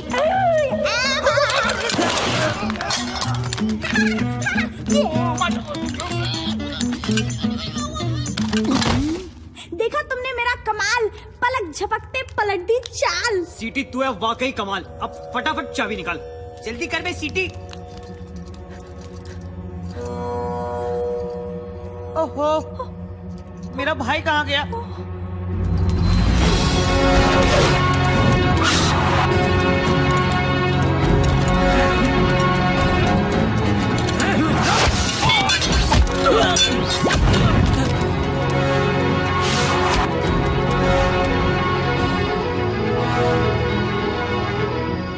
देखा तुमने मेरा कमाल, पलक झपकते पलट दी चाल। सीटी, तू है वाकई कमाल। अब फटाफट चाबी निकाल, जल्दी कर बे सीटी। ओहो, मेरा भाई कहाँ गया?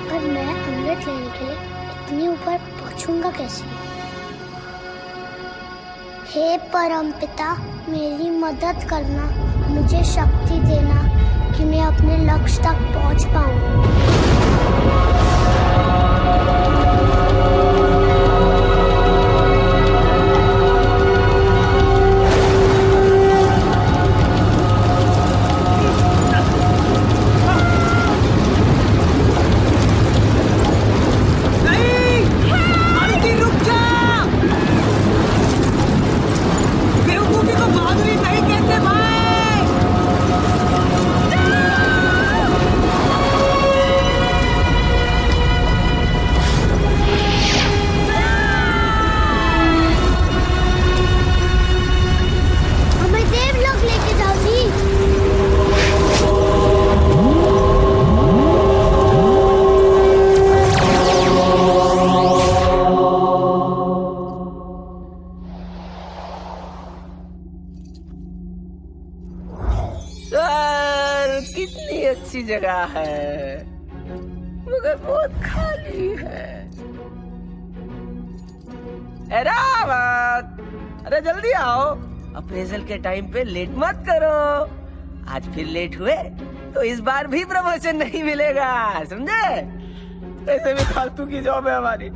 पर मैं अमृत लेने के लिए इतनी ऊपर पहुंचूंगा कैसे? हे परमपिता, मेरी मदद करना, मुझे शक्ति देना कि मैं अपने लक्ष्य तक पहुंच पाऊं। जैसी जगह है मगर बहुत खाली है। रावत, अरे जल्दी आओ, अप्रेजल के टाइम पे लेट मत करो। आज फिर लेट हुए तो इस बार भी प्रमोशन नहीं मिलेगा, समझे? ऐसे भी फालतू की जॉब है हमारी।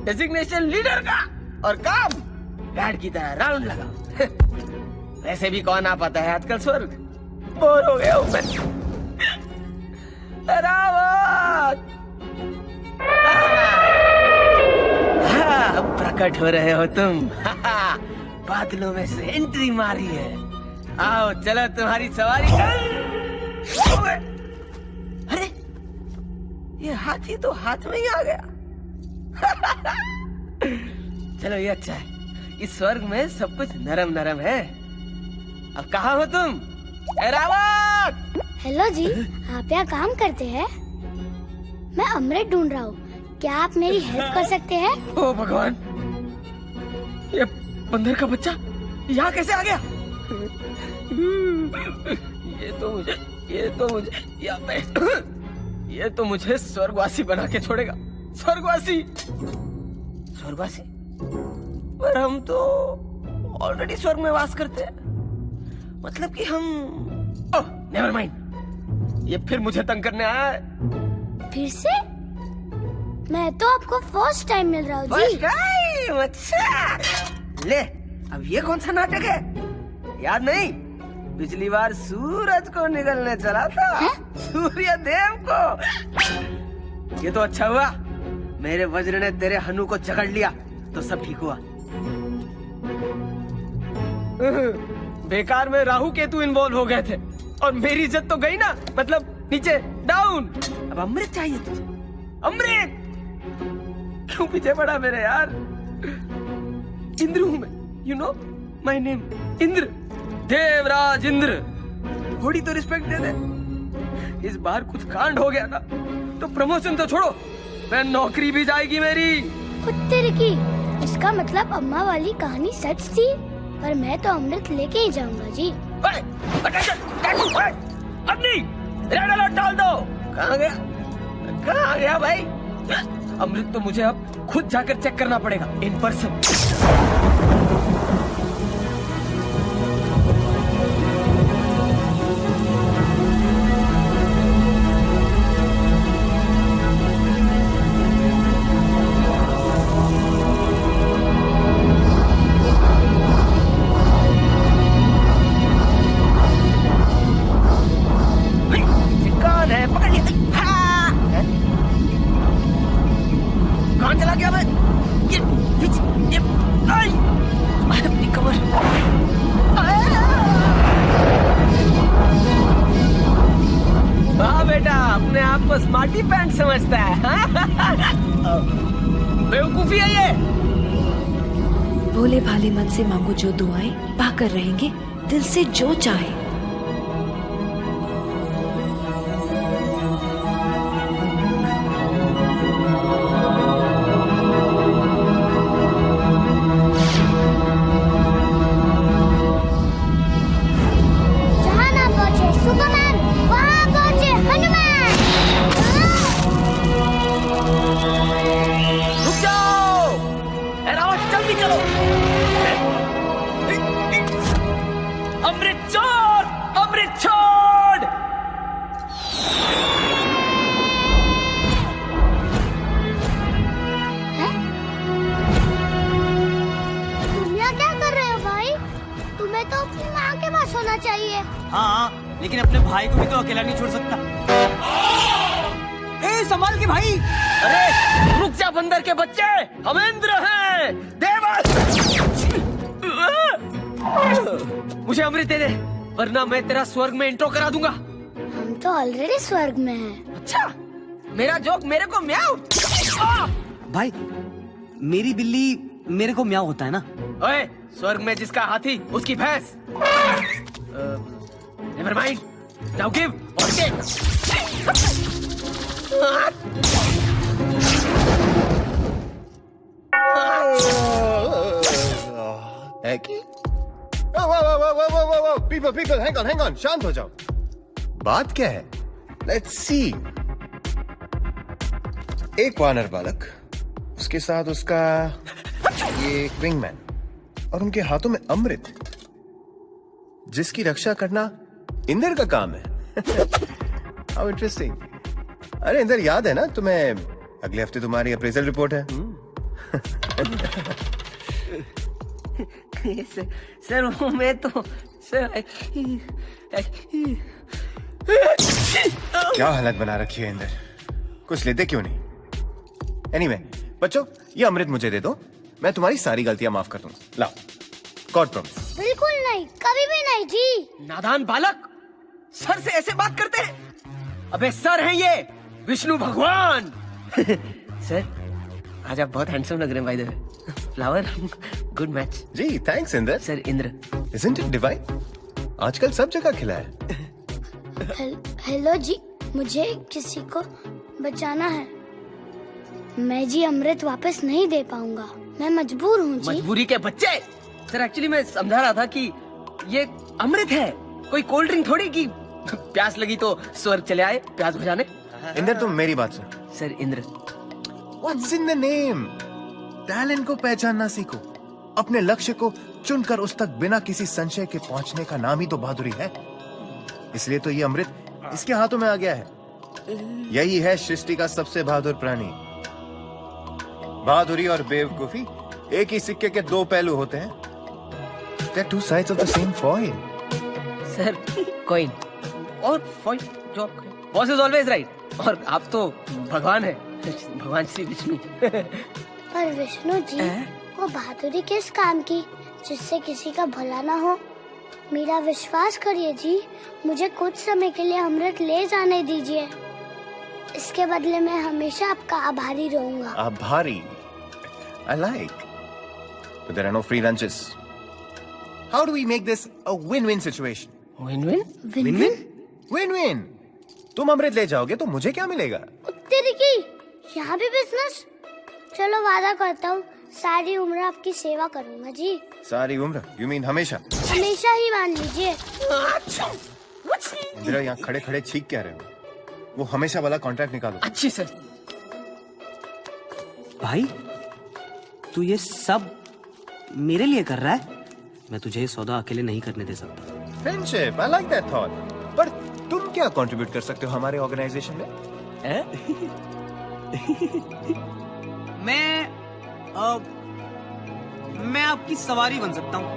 डेजिग्नेशन लीडर का और काम गार्ड की तरह राउंड लगाओ। वैसे भी कौन आ पाता है आजकल स्वर्ग, बोर हो गया हूं मैं। रावत, हाँ, प्रकट हो रहे हो तुम। बादलों में से एंट्री मारी है। आओ चलो तुम्हारी सवारी कर। अरे ये हाथी तो हाथ में ही आ गया। चलो ये अच्छा है, इस स्वर्ग में सब कुछ नरम नरम है। अब कहाँ हो तुम? रावत! हेलो जी, आप यहाँ काम करते हैं? मैं अमृत ढूंढ रहा हूँ, क्या आप मेरी हेल्प कर सकते हैं? ओ भगवान, ये बंदर का बच्चा यहाँ कैसे आ गया? ये तो मुझे स्वर्गवासी बना के छोड़ेगा। स्वर्गवासी पर हम तो ऑलरेडी स्वर्ग में वास करते हैं। मतलब कि हम नेवर माइंड, ये फिर मुझे तंग करने आया है। फिर से? मैं तो आपको फर्स्ट टाइम मिल रहा हूँ जी। First time? अच्छा, ले अब ये कौन सा नाटक है? याद नहीं, पिछली बार सूरज को निगलने चला था, सूर्य देव को। ये तो अच्छा हुआ मेरे वज्र ने तेरे हनु को जकड़ लिया, तो सब ठीक हुआ। बेकार में राहु केतु इन्वॉल्व हो गए थे और मेरी इज्जत तो गई ना, मतलब नीचे डाउन। अब अमृत चाहिए तुझे, अमृत। क्यों पीछे पड़ा मेरे यार? इंद्र हूं मैं, you know my name Indra, Devraj Indra. थोड़ी तो रिस्पेक्ट दे दे। इस बार कुछ कांड हो गया ना तो प्रमोशन तो छोड़ो, मैं नौकरी भी जाएगी मेरी। कुत्ते की, इसका मतलब अम्मा वाली कहानी सच थी, पर मैं तो अमृत लेके ही जाऊंगा जी। अब नहीं, रेड अलर्ट डाल दो। कहाँ गया भाई? अमृत तो मुझे अब खुद जाकर चेक करना पड़ेगा इन पर्सन। स्मार्टी पैंट समझता है। बेवकूफी है ये। भोले भाले मन से मांगो जो दुआएं, पाकर रहेंगे दिल से जो चाहे। जहाँ ना पहुँचे सुपरमैन, वहाँ पहुँचे हनुमान। चलो, अमृत छोड़, अमृत छोड़। तुम यहाँ क्या कर रहे हो भाई? तुम्हें तो अपनी माँ के पास होना चाहिए। हाँ, लेकिन अपने भाई को भी तो अकेला नहीं छोड़ सकता। ए, संभाल के भाई। अरे रुक जा बंदर के बच्चे, हम इंद्र हैं, देवस। मुझे अमृत दे दे, वरना मैं तेरा स्वर्ग में इंट्रो करा दूंगा। हम तो ऑलरेडी स्वर्ग में हैं। अच्छा, मेरा जोक मेरे को म्याऊ। भाई, मेरी बिल्ली मेरे को म्याऊ होता है ना। ओए, स्वर्ग में जिसका हाथी उसकी भैंस। नेवर माइंड, नाउ गिव और टेक। People, hang on, शांत हो जाओ। बात क्या है? Let's see. एक वानर बालक, उसके साथ उसका ये एक विंगमैन और उनके हाथों में अमृत, जिसकी रक्षा करना इंदर का काम है। How interesting. अरे इंदर, याद है ना तुम्हें, अगले हफ्ते तुम्हारी अप्रेजल रिपोर्ट है। सर वो मैं तो सर क्या हालत बना रखी है इंदर, कुछ लेते क्यों नहीं? एनीवे, बच्चों ये अमृत मुझे दे दो, मैं तुम्हारी सारी गलतियां माफ कर दूंगा। लाओ, गॉड प्रॉमिस। बिल्कुल नहीं, कभी भी नहीं जी। नादान बालक, सर से ऐसे बात करते हैं? अबे सर हैं ये विष्णु भगवान। सर आज आप बहुत हैंडसम लग रहे हैं by the way. Flower, good match. जी thanks Inder. Sir Indra. Isn't it divine? आजकल सब जगह खिला है। हेलो जी, मुझे किसी को बचाना है। मैं जी अमृत वापस नहीं दे पाऊंगा, मैं मजबूर हूँ जी। मजबूरी के बच्चे। सर एक्चुअली मैं समझा रहा था कि ये अमृत है, कोई कोल्ड ड्रिंक थोड़ी कि प्यास लगी तो स्वर्ग चले आए प्यास बुझाने। इंदर तुम मेरी बात सुनो। Sir Indra. What's in the name? Talent को पहचानना सीखो, अपने लक्ष्य को चुनकर उस तक बिना किसी संशय के पहुंचने का नाम ही तो बहादुरी है। इसलिए तो ये अमृत इसके हाथों में आ गया है। यही है सृष्टि का सबसे बहादुर प्राणी। बहादुरी और बेवकूफी एक ही सिक्के के दो पहलू होते हैं। They're two sides of the same coin. Sir coin और फॉइल जो बॉस इज ऑलवेज राइट, और आप तो भगवान है, भगवान श्री विष्णु। पर विष्णु जी वो बहादुरी किस काम की जिससे किसी का भला ना हो? मेरा विश्वास करिए जी, मुझे कुछ समय के लिए अमृत ले जाने दीजिए। इसके बदले मैं हमेशा आपका आभारी रहूंगा। आभारी? I like. But there are no free lunches. How do we make this a win-win situation? Win-win? Win-win? Win-win. तुम अमृत ले जाओगे तो मुझे क्या मिलेगा? तेरी की यहाँ भी बिजनेस? चलो वादा करता हूँ सारी उम्र आपकी सेवा करूँगा जी। सारी उम्र? You mean हमेशा? हमेशा ही मान लीजिए। इंदिरा यहाँ खड़े खड़े छींक क्या रहे हो? वो हमेशा वाला कॉन्ट्रैक्ट निकालो। अच्छी सर। भाई तू ये सब मेरे लिए कर रहा है? मैं तुझे ये सौदा अकेले नहीं करने दे सकता। Friendship, I like that thought. पर तुम क्या कंट्रीब्यूट कर सकते हो हमारे ऑर्गेनाइजेशन में? मैं आपकी सवारी बन सकता हूँ।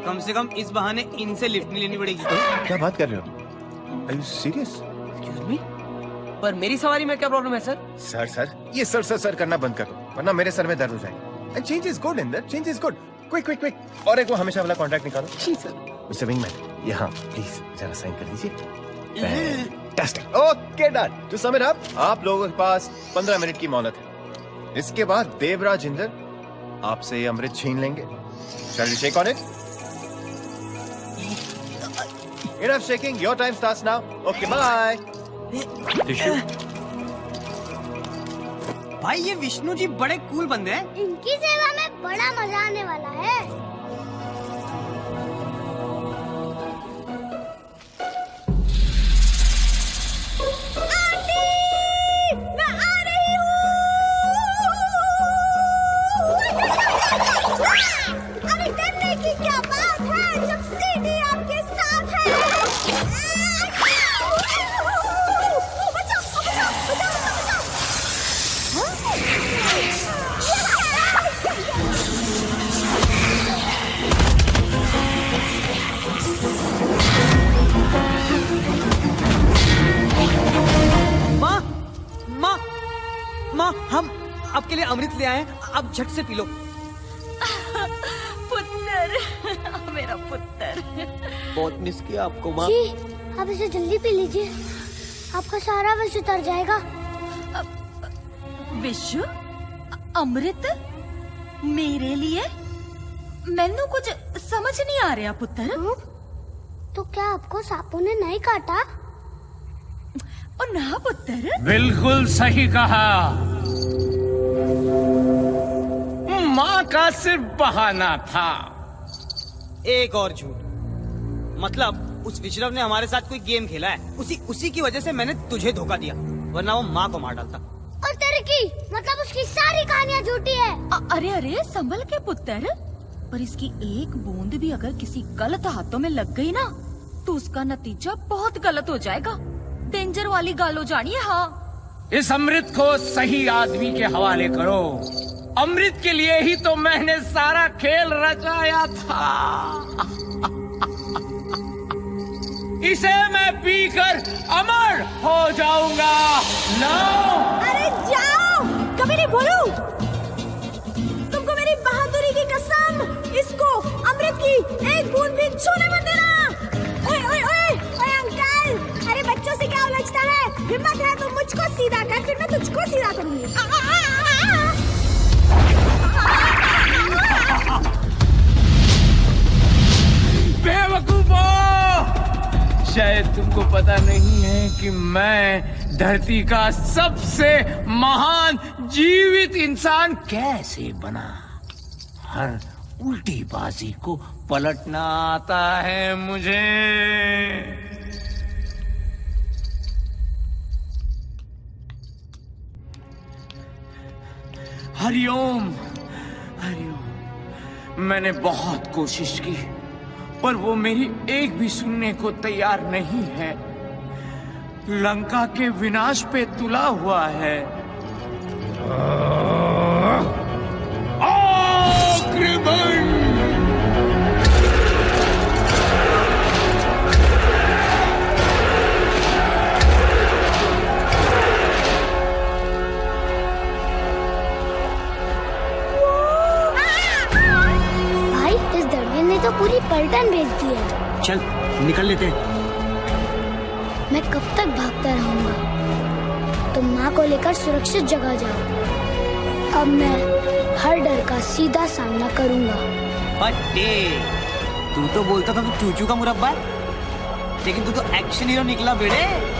कम से कम इस बहाने इनसे लिफ्ट नहीं लेनी पड़ेगी। क्या बात कर रहे हो? Are you serious? Excuse me? पर मेरी सवारी में क्या प्रॉब्लम है सर? सर ये सर करना बंद करो, वरना मेरे सर में दर्द हो जाएगा। And change is good, Inder. Change is good. Quick. और एक वो हमेशा वाला कॉन्ट्रैक्ट निकालो। जी सर। मिस्टर विंगमैन, यहाँ प्लीज जरा साइन कर दीजिए। Fantastic. Okay done. To sum it up, आप लोगों के पास 15 मिनट की मोहलत है। इसके बाद देवराज इंदर आपसे ये अमृत छीन लेंगे। Shall we shake on it? Enough shaking. Your time starts now. Okay, bye. भाई ये विष्णु जी बड़े कूल बंदे हैं। इनकी सेवा में बड़ा मजा आने वाला है। अरे डरने की क्या बात है जब सीढ़ी आपके साथ है। माँ हम आपके लिए अमृत ले आए हैं, आप झट से पी लो। पुत्र, मेरा पुत्र। बहुत मिस किया आपको माँ। जी आप इसे जल्दी पी लीजिए, आपका सारा विष उतर जाएगा। विषु? अमृत? मेरे लिए? मैंने कुछ समझ नहीं आ रहा पुत्र। तो क्या आपको सांपों ने नहीं काटा? और ना पुत्र। बिल्कुल सही कहा। माँ का सिर्फ बहाना था। एक और झूठ, मतलब उस विश्रव ने हमारे साथ कोई गेम खेला है, उसी की वजह से मैंने तुझे धोखा दिया, वरना वो माँ को मार डालता। और तेरे की मतलब उसकी सारी कहानियाँ झूठी है। अरे अरे संभल के पुत्र, पर इसकी एक बूंद भी अगर किसी गलत हाथों में लग गई ना तो उसका नतीजा बहुत गलत हो जाएगा। डेंजर वाली गाल हो जानी है। हाँ, इस अमृत को सही आदमी के हवाले करो। अमृत के लिए ही तो मैंने सारा खेल रचाया था। इसे मैं पीकर अमर हो जाऊंगा। अरे जाओ, कभी नहीं बोलूं। तुमको मेरी बहादुरी की कसम, इसको अमृत की एक बूंद भी छूने मत देना। ओए ओए ओए ओए अंकल, अरे बच्चों से क्या उलझता है? हिम्मत है तो मुझको सीधा कर, फिर मैं तुझको सीधा करूंगी। बेवकूफो, शायद तुमको पता नहीं है कि मैं धरती का सबसे महान जीवित इंसान कैसे बना। हर उल्टी बाजी को पलटना आता है मुझे। हरिओम, हरिओम। मैंने बहुत कोशिश की पर वो मेरी एक भी सुनने को तैयार नहीं है। लंका के विनाश पे तुला हुआ है। आक्रमण! तो पूरी पलटन भेज दी है। चल निकल लेते। मैं कब तक भागता रहूंगा? तुम माँ को लेकर सुरक्षित जगह जाओ। अब मैं हर डर का सीधा सामना करूंगा। बट्टे, तू तो बोलता था तू चूचू का मुरब्बा, लेकिन तू तो एक्शन हीरो निकला बेटे।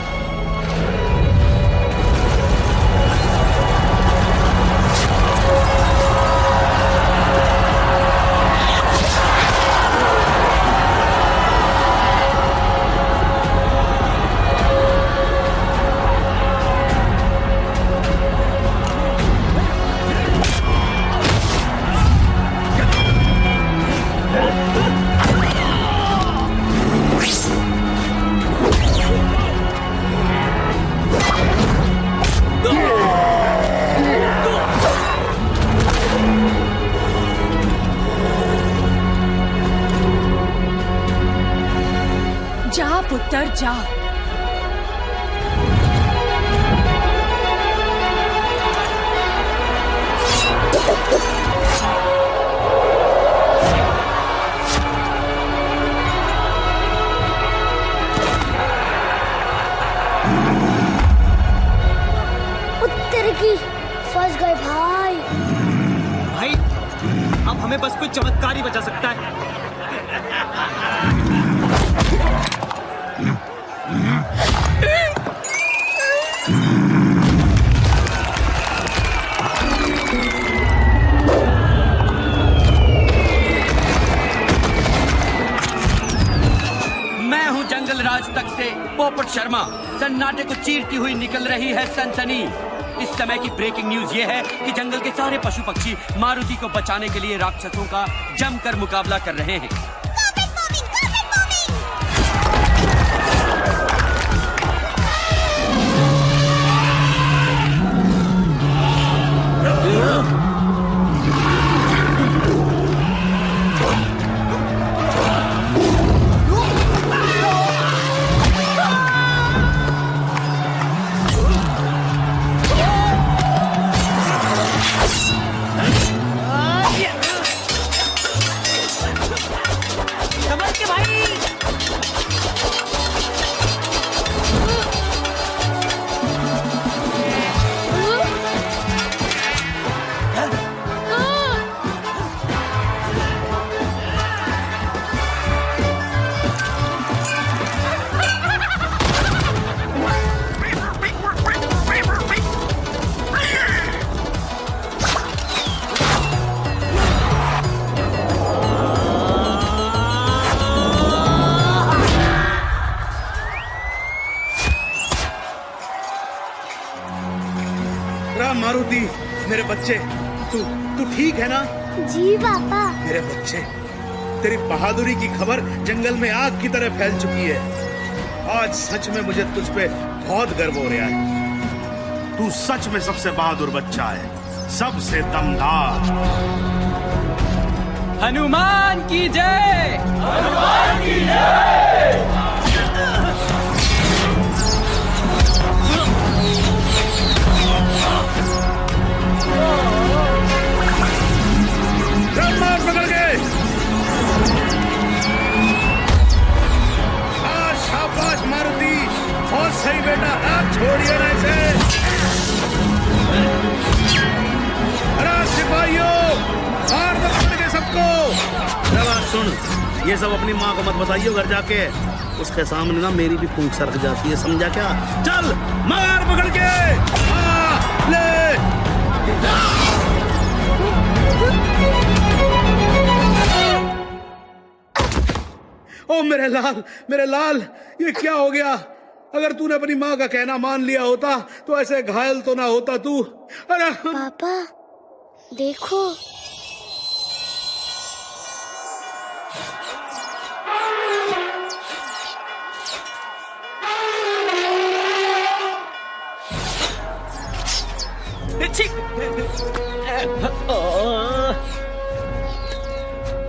जा पुत्र जा। उत्तर की फंस गए भाई। भाई अब हमें बस कोई चमत्कार ही बचा सकता है। मैं हूं जंगल राज तक से पोपट शर्मा। सन्नाटे को चीरती हुई निकल रही है सनसनी। इस समय की ब्रेकिंग न्यूज ये है कि जंगल के सारे पशु पक्षी मारुति को बचाने के लिए राक्षसों का जमकर मुकाबला कर रहे हैं। बच्चे, तू ठीक है ना? जी पापा। मेरे बच्चे, तेरी बहादुरी की खबर जंगल में आग की तरह फैल चुकी है। आज सच में मुझे तुझ पे बहुत गर्व हो रहा है। तू सच में सबसे बहादुर बच्चा है, सबसे दमदार। हनुमान की जय! हनुमान की जय! ब्रह्मा पकड़ गए। शाबाश मारुति, बहुत सही बेटा, आप छोड़िए ना इसे। अरे सिपाहियों, मार दो पकड़ के सबको। बात सुन, ये सब अपनी माँ को मत बताइए घर जाके, उसके सामने ना मेरी भी फूंक सरक जाती है, समझा क्या? चल मार पकड़ के, ले। ओ मेरे लाल, ये क्या हो गया? अगर तूने अपनी माँ का कहना मान लिया होता तो ऐसे घायल तो ना होता तू। अरे पापा देखो,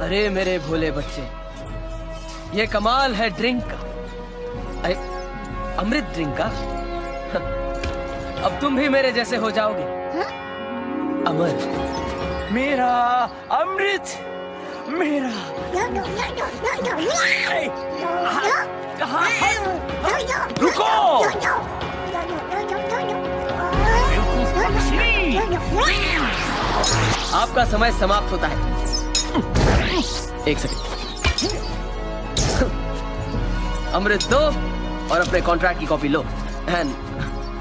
अरे मेरे भोले बच्चे, ये कमाल है ड्रिंक का। अरे अमृत ड्रिंक का। अब तुम भी मेरे जैसे हो जाओगे। अमर, मेरा अमृत, मेरा। रुको, आपका समय समाप्त होता है। एक सेकंड, अमृत दो और अपने कॉन्ट्रैक्ट की copy low and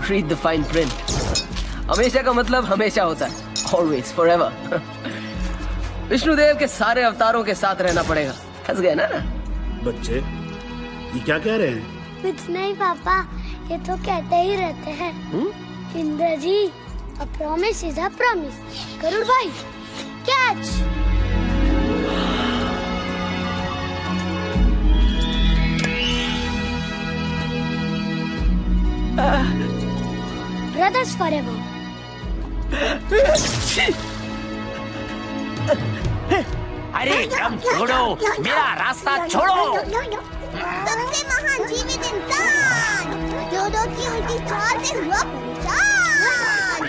read the fine print. हमेशा का मतलब हमेशा होता है, ऑलवेज, फॉरएवर। विष्णुदेव के सारे अवतारों के साथ रहना पड़ेगा। हंस गए ना? बच्चे, ये क्या कह रहे हैं? कुछ नहीं पापा, ये तो कहते ही रहते हैं। Indra ji, a promise is a promise. Garud भाई, कैच। Brothers forever. अरे दम छोड़ो, मेरा रास्ता छोड़ो। सबसे महान जीवित इंसान, जोधो की उल्टी छाल से हुआ पहचान।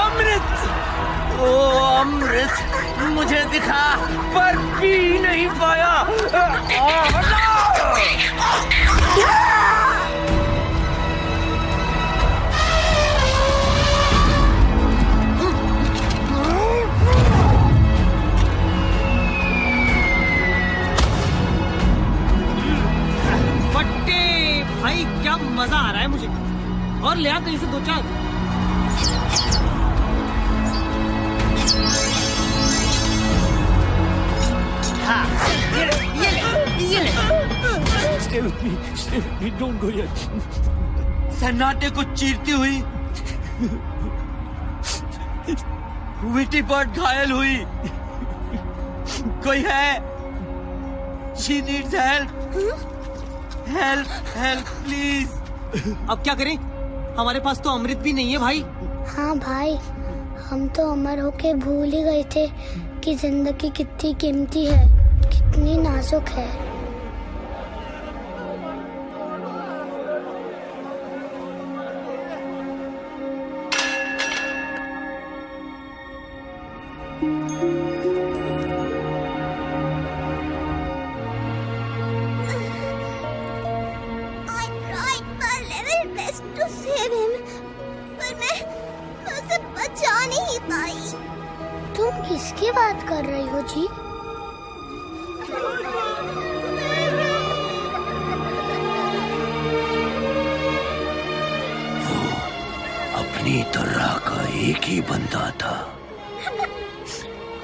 अमृत, ओ अमृत मुझे दिखा पर पी नहीं पाया। फट्टे भाई, क्या मजा आ रहा है मुझे। और ले आ कहीं से 2-4। Don't go yet. सन्नाटे को चीरती हुई विटी बर्ड घायल हुई। कोई है? She needs help. Help, please. अब क्या करें? हमारे पास तो अमृत भी नहीं है भाई। हाँ भाई, हम तो अमर होके भूल ही गए थे कि जिंदगी कितनी कीमती है, कितनी नाजुक है। तुम किसकी बात कर रही हो जी? वो अपनी तरह का एक ही बंदा था।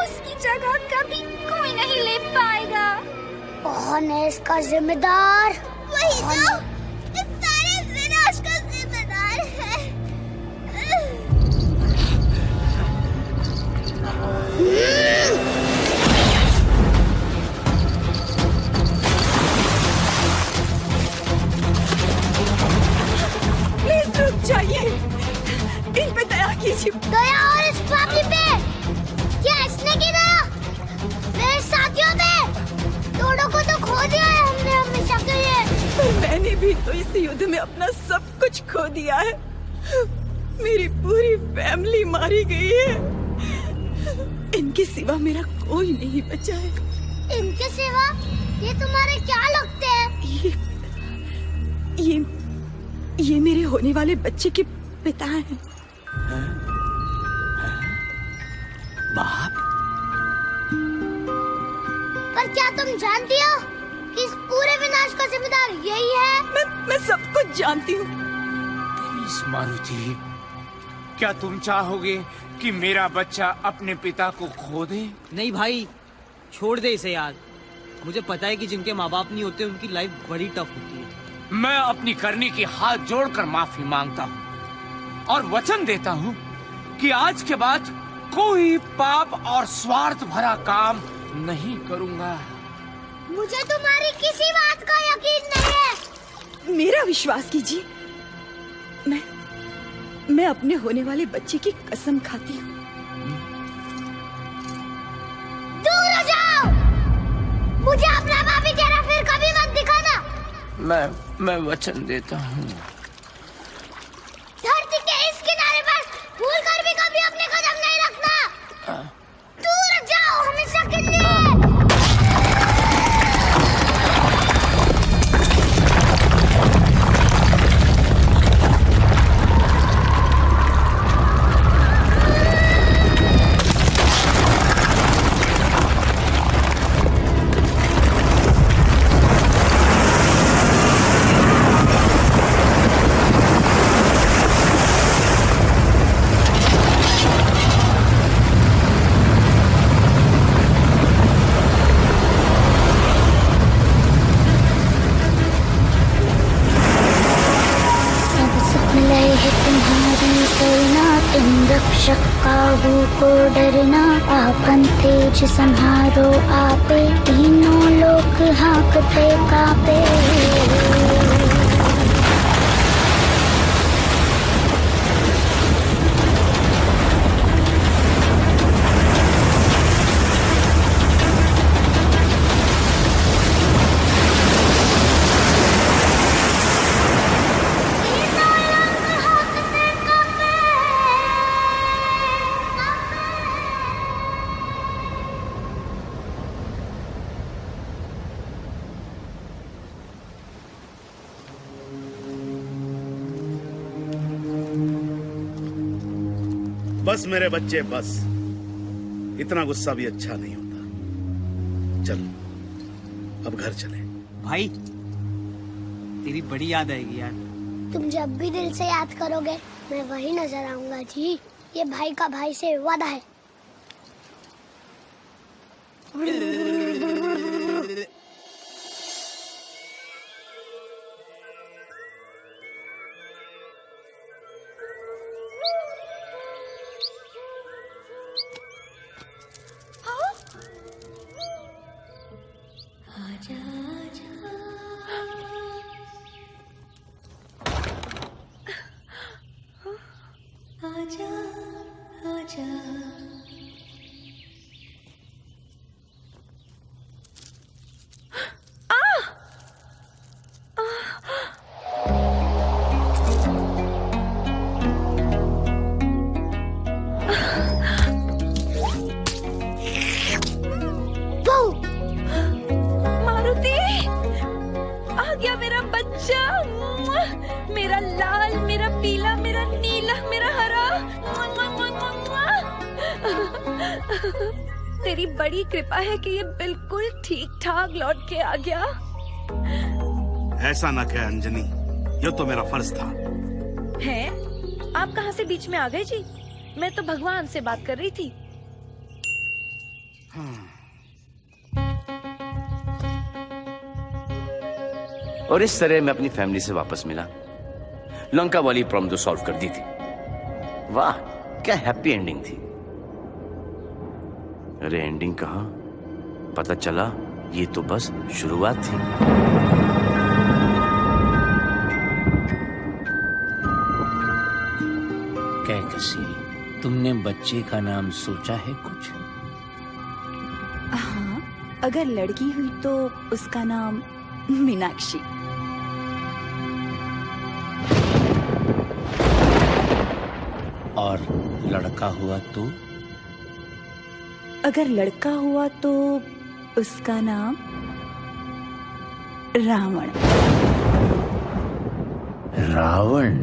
उसकी जगह कभी कोई नहीं ले पाएगा। कौन है इसका जिम्मेदार? वही जो इस सारे विनाश का जिम्मेदार है। प्लीज रुक जाइए, इन पे दया कीजिए। दया और इस फैमिली पे? क्या इसने की दया? मेरे साथियों पे? दोनों को तो खो दिया है हमने हमेशा के लिए। मैंने भी तो इस युद्ध में अपना सब कुछ खो दिया है। मेरी पूरी फैमिली मारी गई है। इनके सिवा मेरा कोई नहीं बचा है। इनके सिवा? ये तुम्हारे क्या लगते हैं? ये मेरे होने वाले बच्चे के पिता हैं। बाप? पर क्या तुम जानती हो कि इस पूरे विनाश का जिम्मेदार यही है? मैं सब कुछ जानती हूँ। प्लीज मारुति, क्या तुम चाहोगे कि मेरा बच्चा अपने पिता को खो दे? नहीं भाई, छोड़ दे इसे यार। मुझे पता है कि जिनके माँ बाप नहीं होते उनकी लाइफ बड़ी टफ होती है। मैं अपनी करनी की हाथ जोड़कर माफी मांगता हूँ और वचन देता हूँ कि आज के बाद कोई पाप और स्वार्थ भरा काम नहीं करूँगा। मुझे तुम्हारी किसी बात का यकीन नहीं है। मेरा विश्वास कीजिए, मैं अपने होने वाले बच्चे की कसम खाती हूँ। दूर हो जाओ! मुझे अपना भाभी चेहरा फिर कभी मत दिखाना। मैं वचन देता हूँ। धरती के इस किनारे पर भूल कर भी कभी अपने कदम नहीं रखना। दूर जाओ हमेशा के लिए। रक्षक काबू को डरना, आपन तेज संहारो आपे, तीनों लोग हाँकते कापे। बस मेरे बच्चे बस, इतना गुस्सा भी अच्छा नहीं होता। चल अब घर चले। भाई तेरी बड़ी याद आएगी यार। तुम जब भी दिल से याद करोगे मैं वही नजर आऊंगा जी। ये भाई का भाई से वादा है। मारुति, आ गया मेरा बच्चा। मेरा लाल, मेरा पीला, मेरा नीला, मेरा हरा। तेरी बड़ी कृपा है कि ये बिल्कुल ठीक ठाक लौट के आ गया। ऐसा ना कह अंजनी, ये तो मेरा फर्ज था। है? आप कहाँ से बीच में आ गए जी? मैं तो भगवान से बात कर रही थी। और इस तरह मैं अपनी फैमिली से वापस मिला। लंका वाली प्रॉब्लम तो सॉल्व कर दी थी। वाह, क्या हैप्पी एंडिंग थी। अरे एंडिंग कहाँ, पता चला ये तो बस शुरुआत थी। क्या कसीरी, तुमने बच्चे का नाम सोचा है कुछ? हाँ, अगर लड़की हुई तो उसका नाम मीनाक्षी। और लड़का हुआ तो? अगर लड़का हुआ तो उसका नाम रावण। रावण।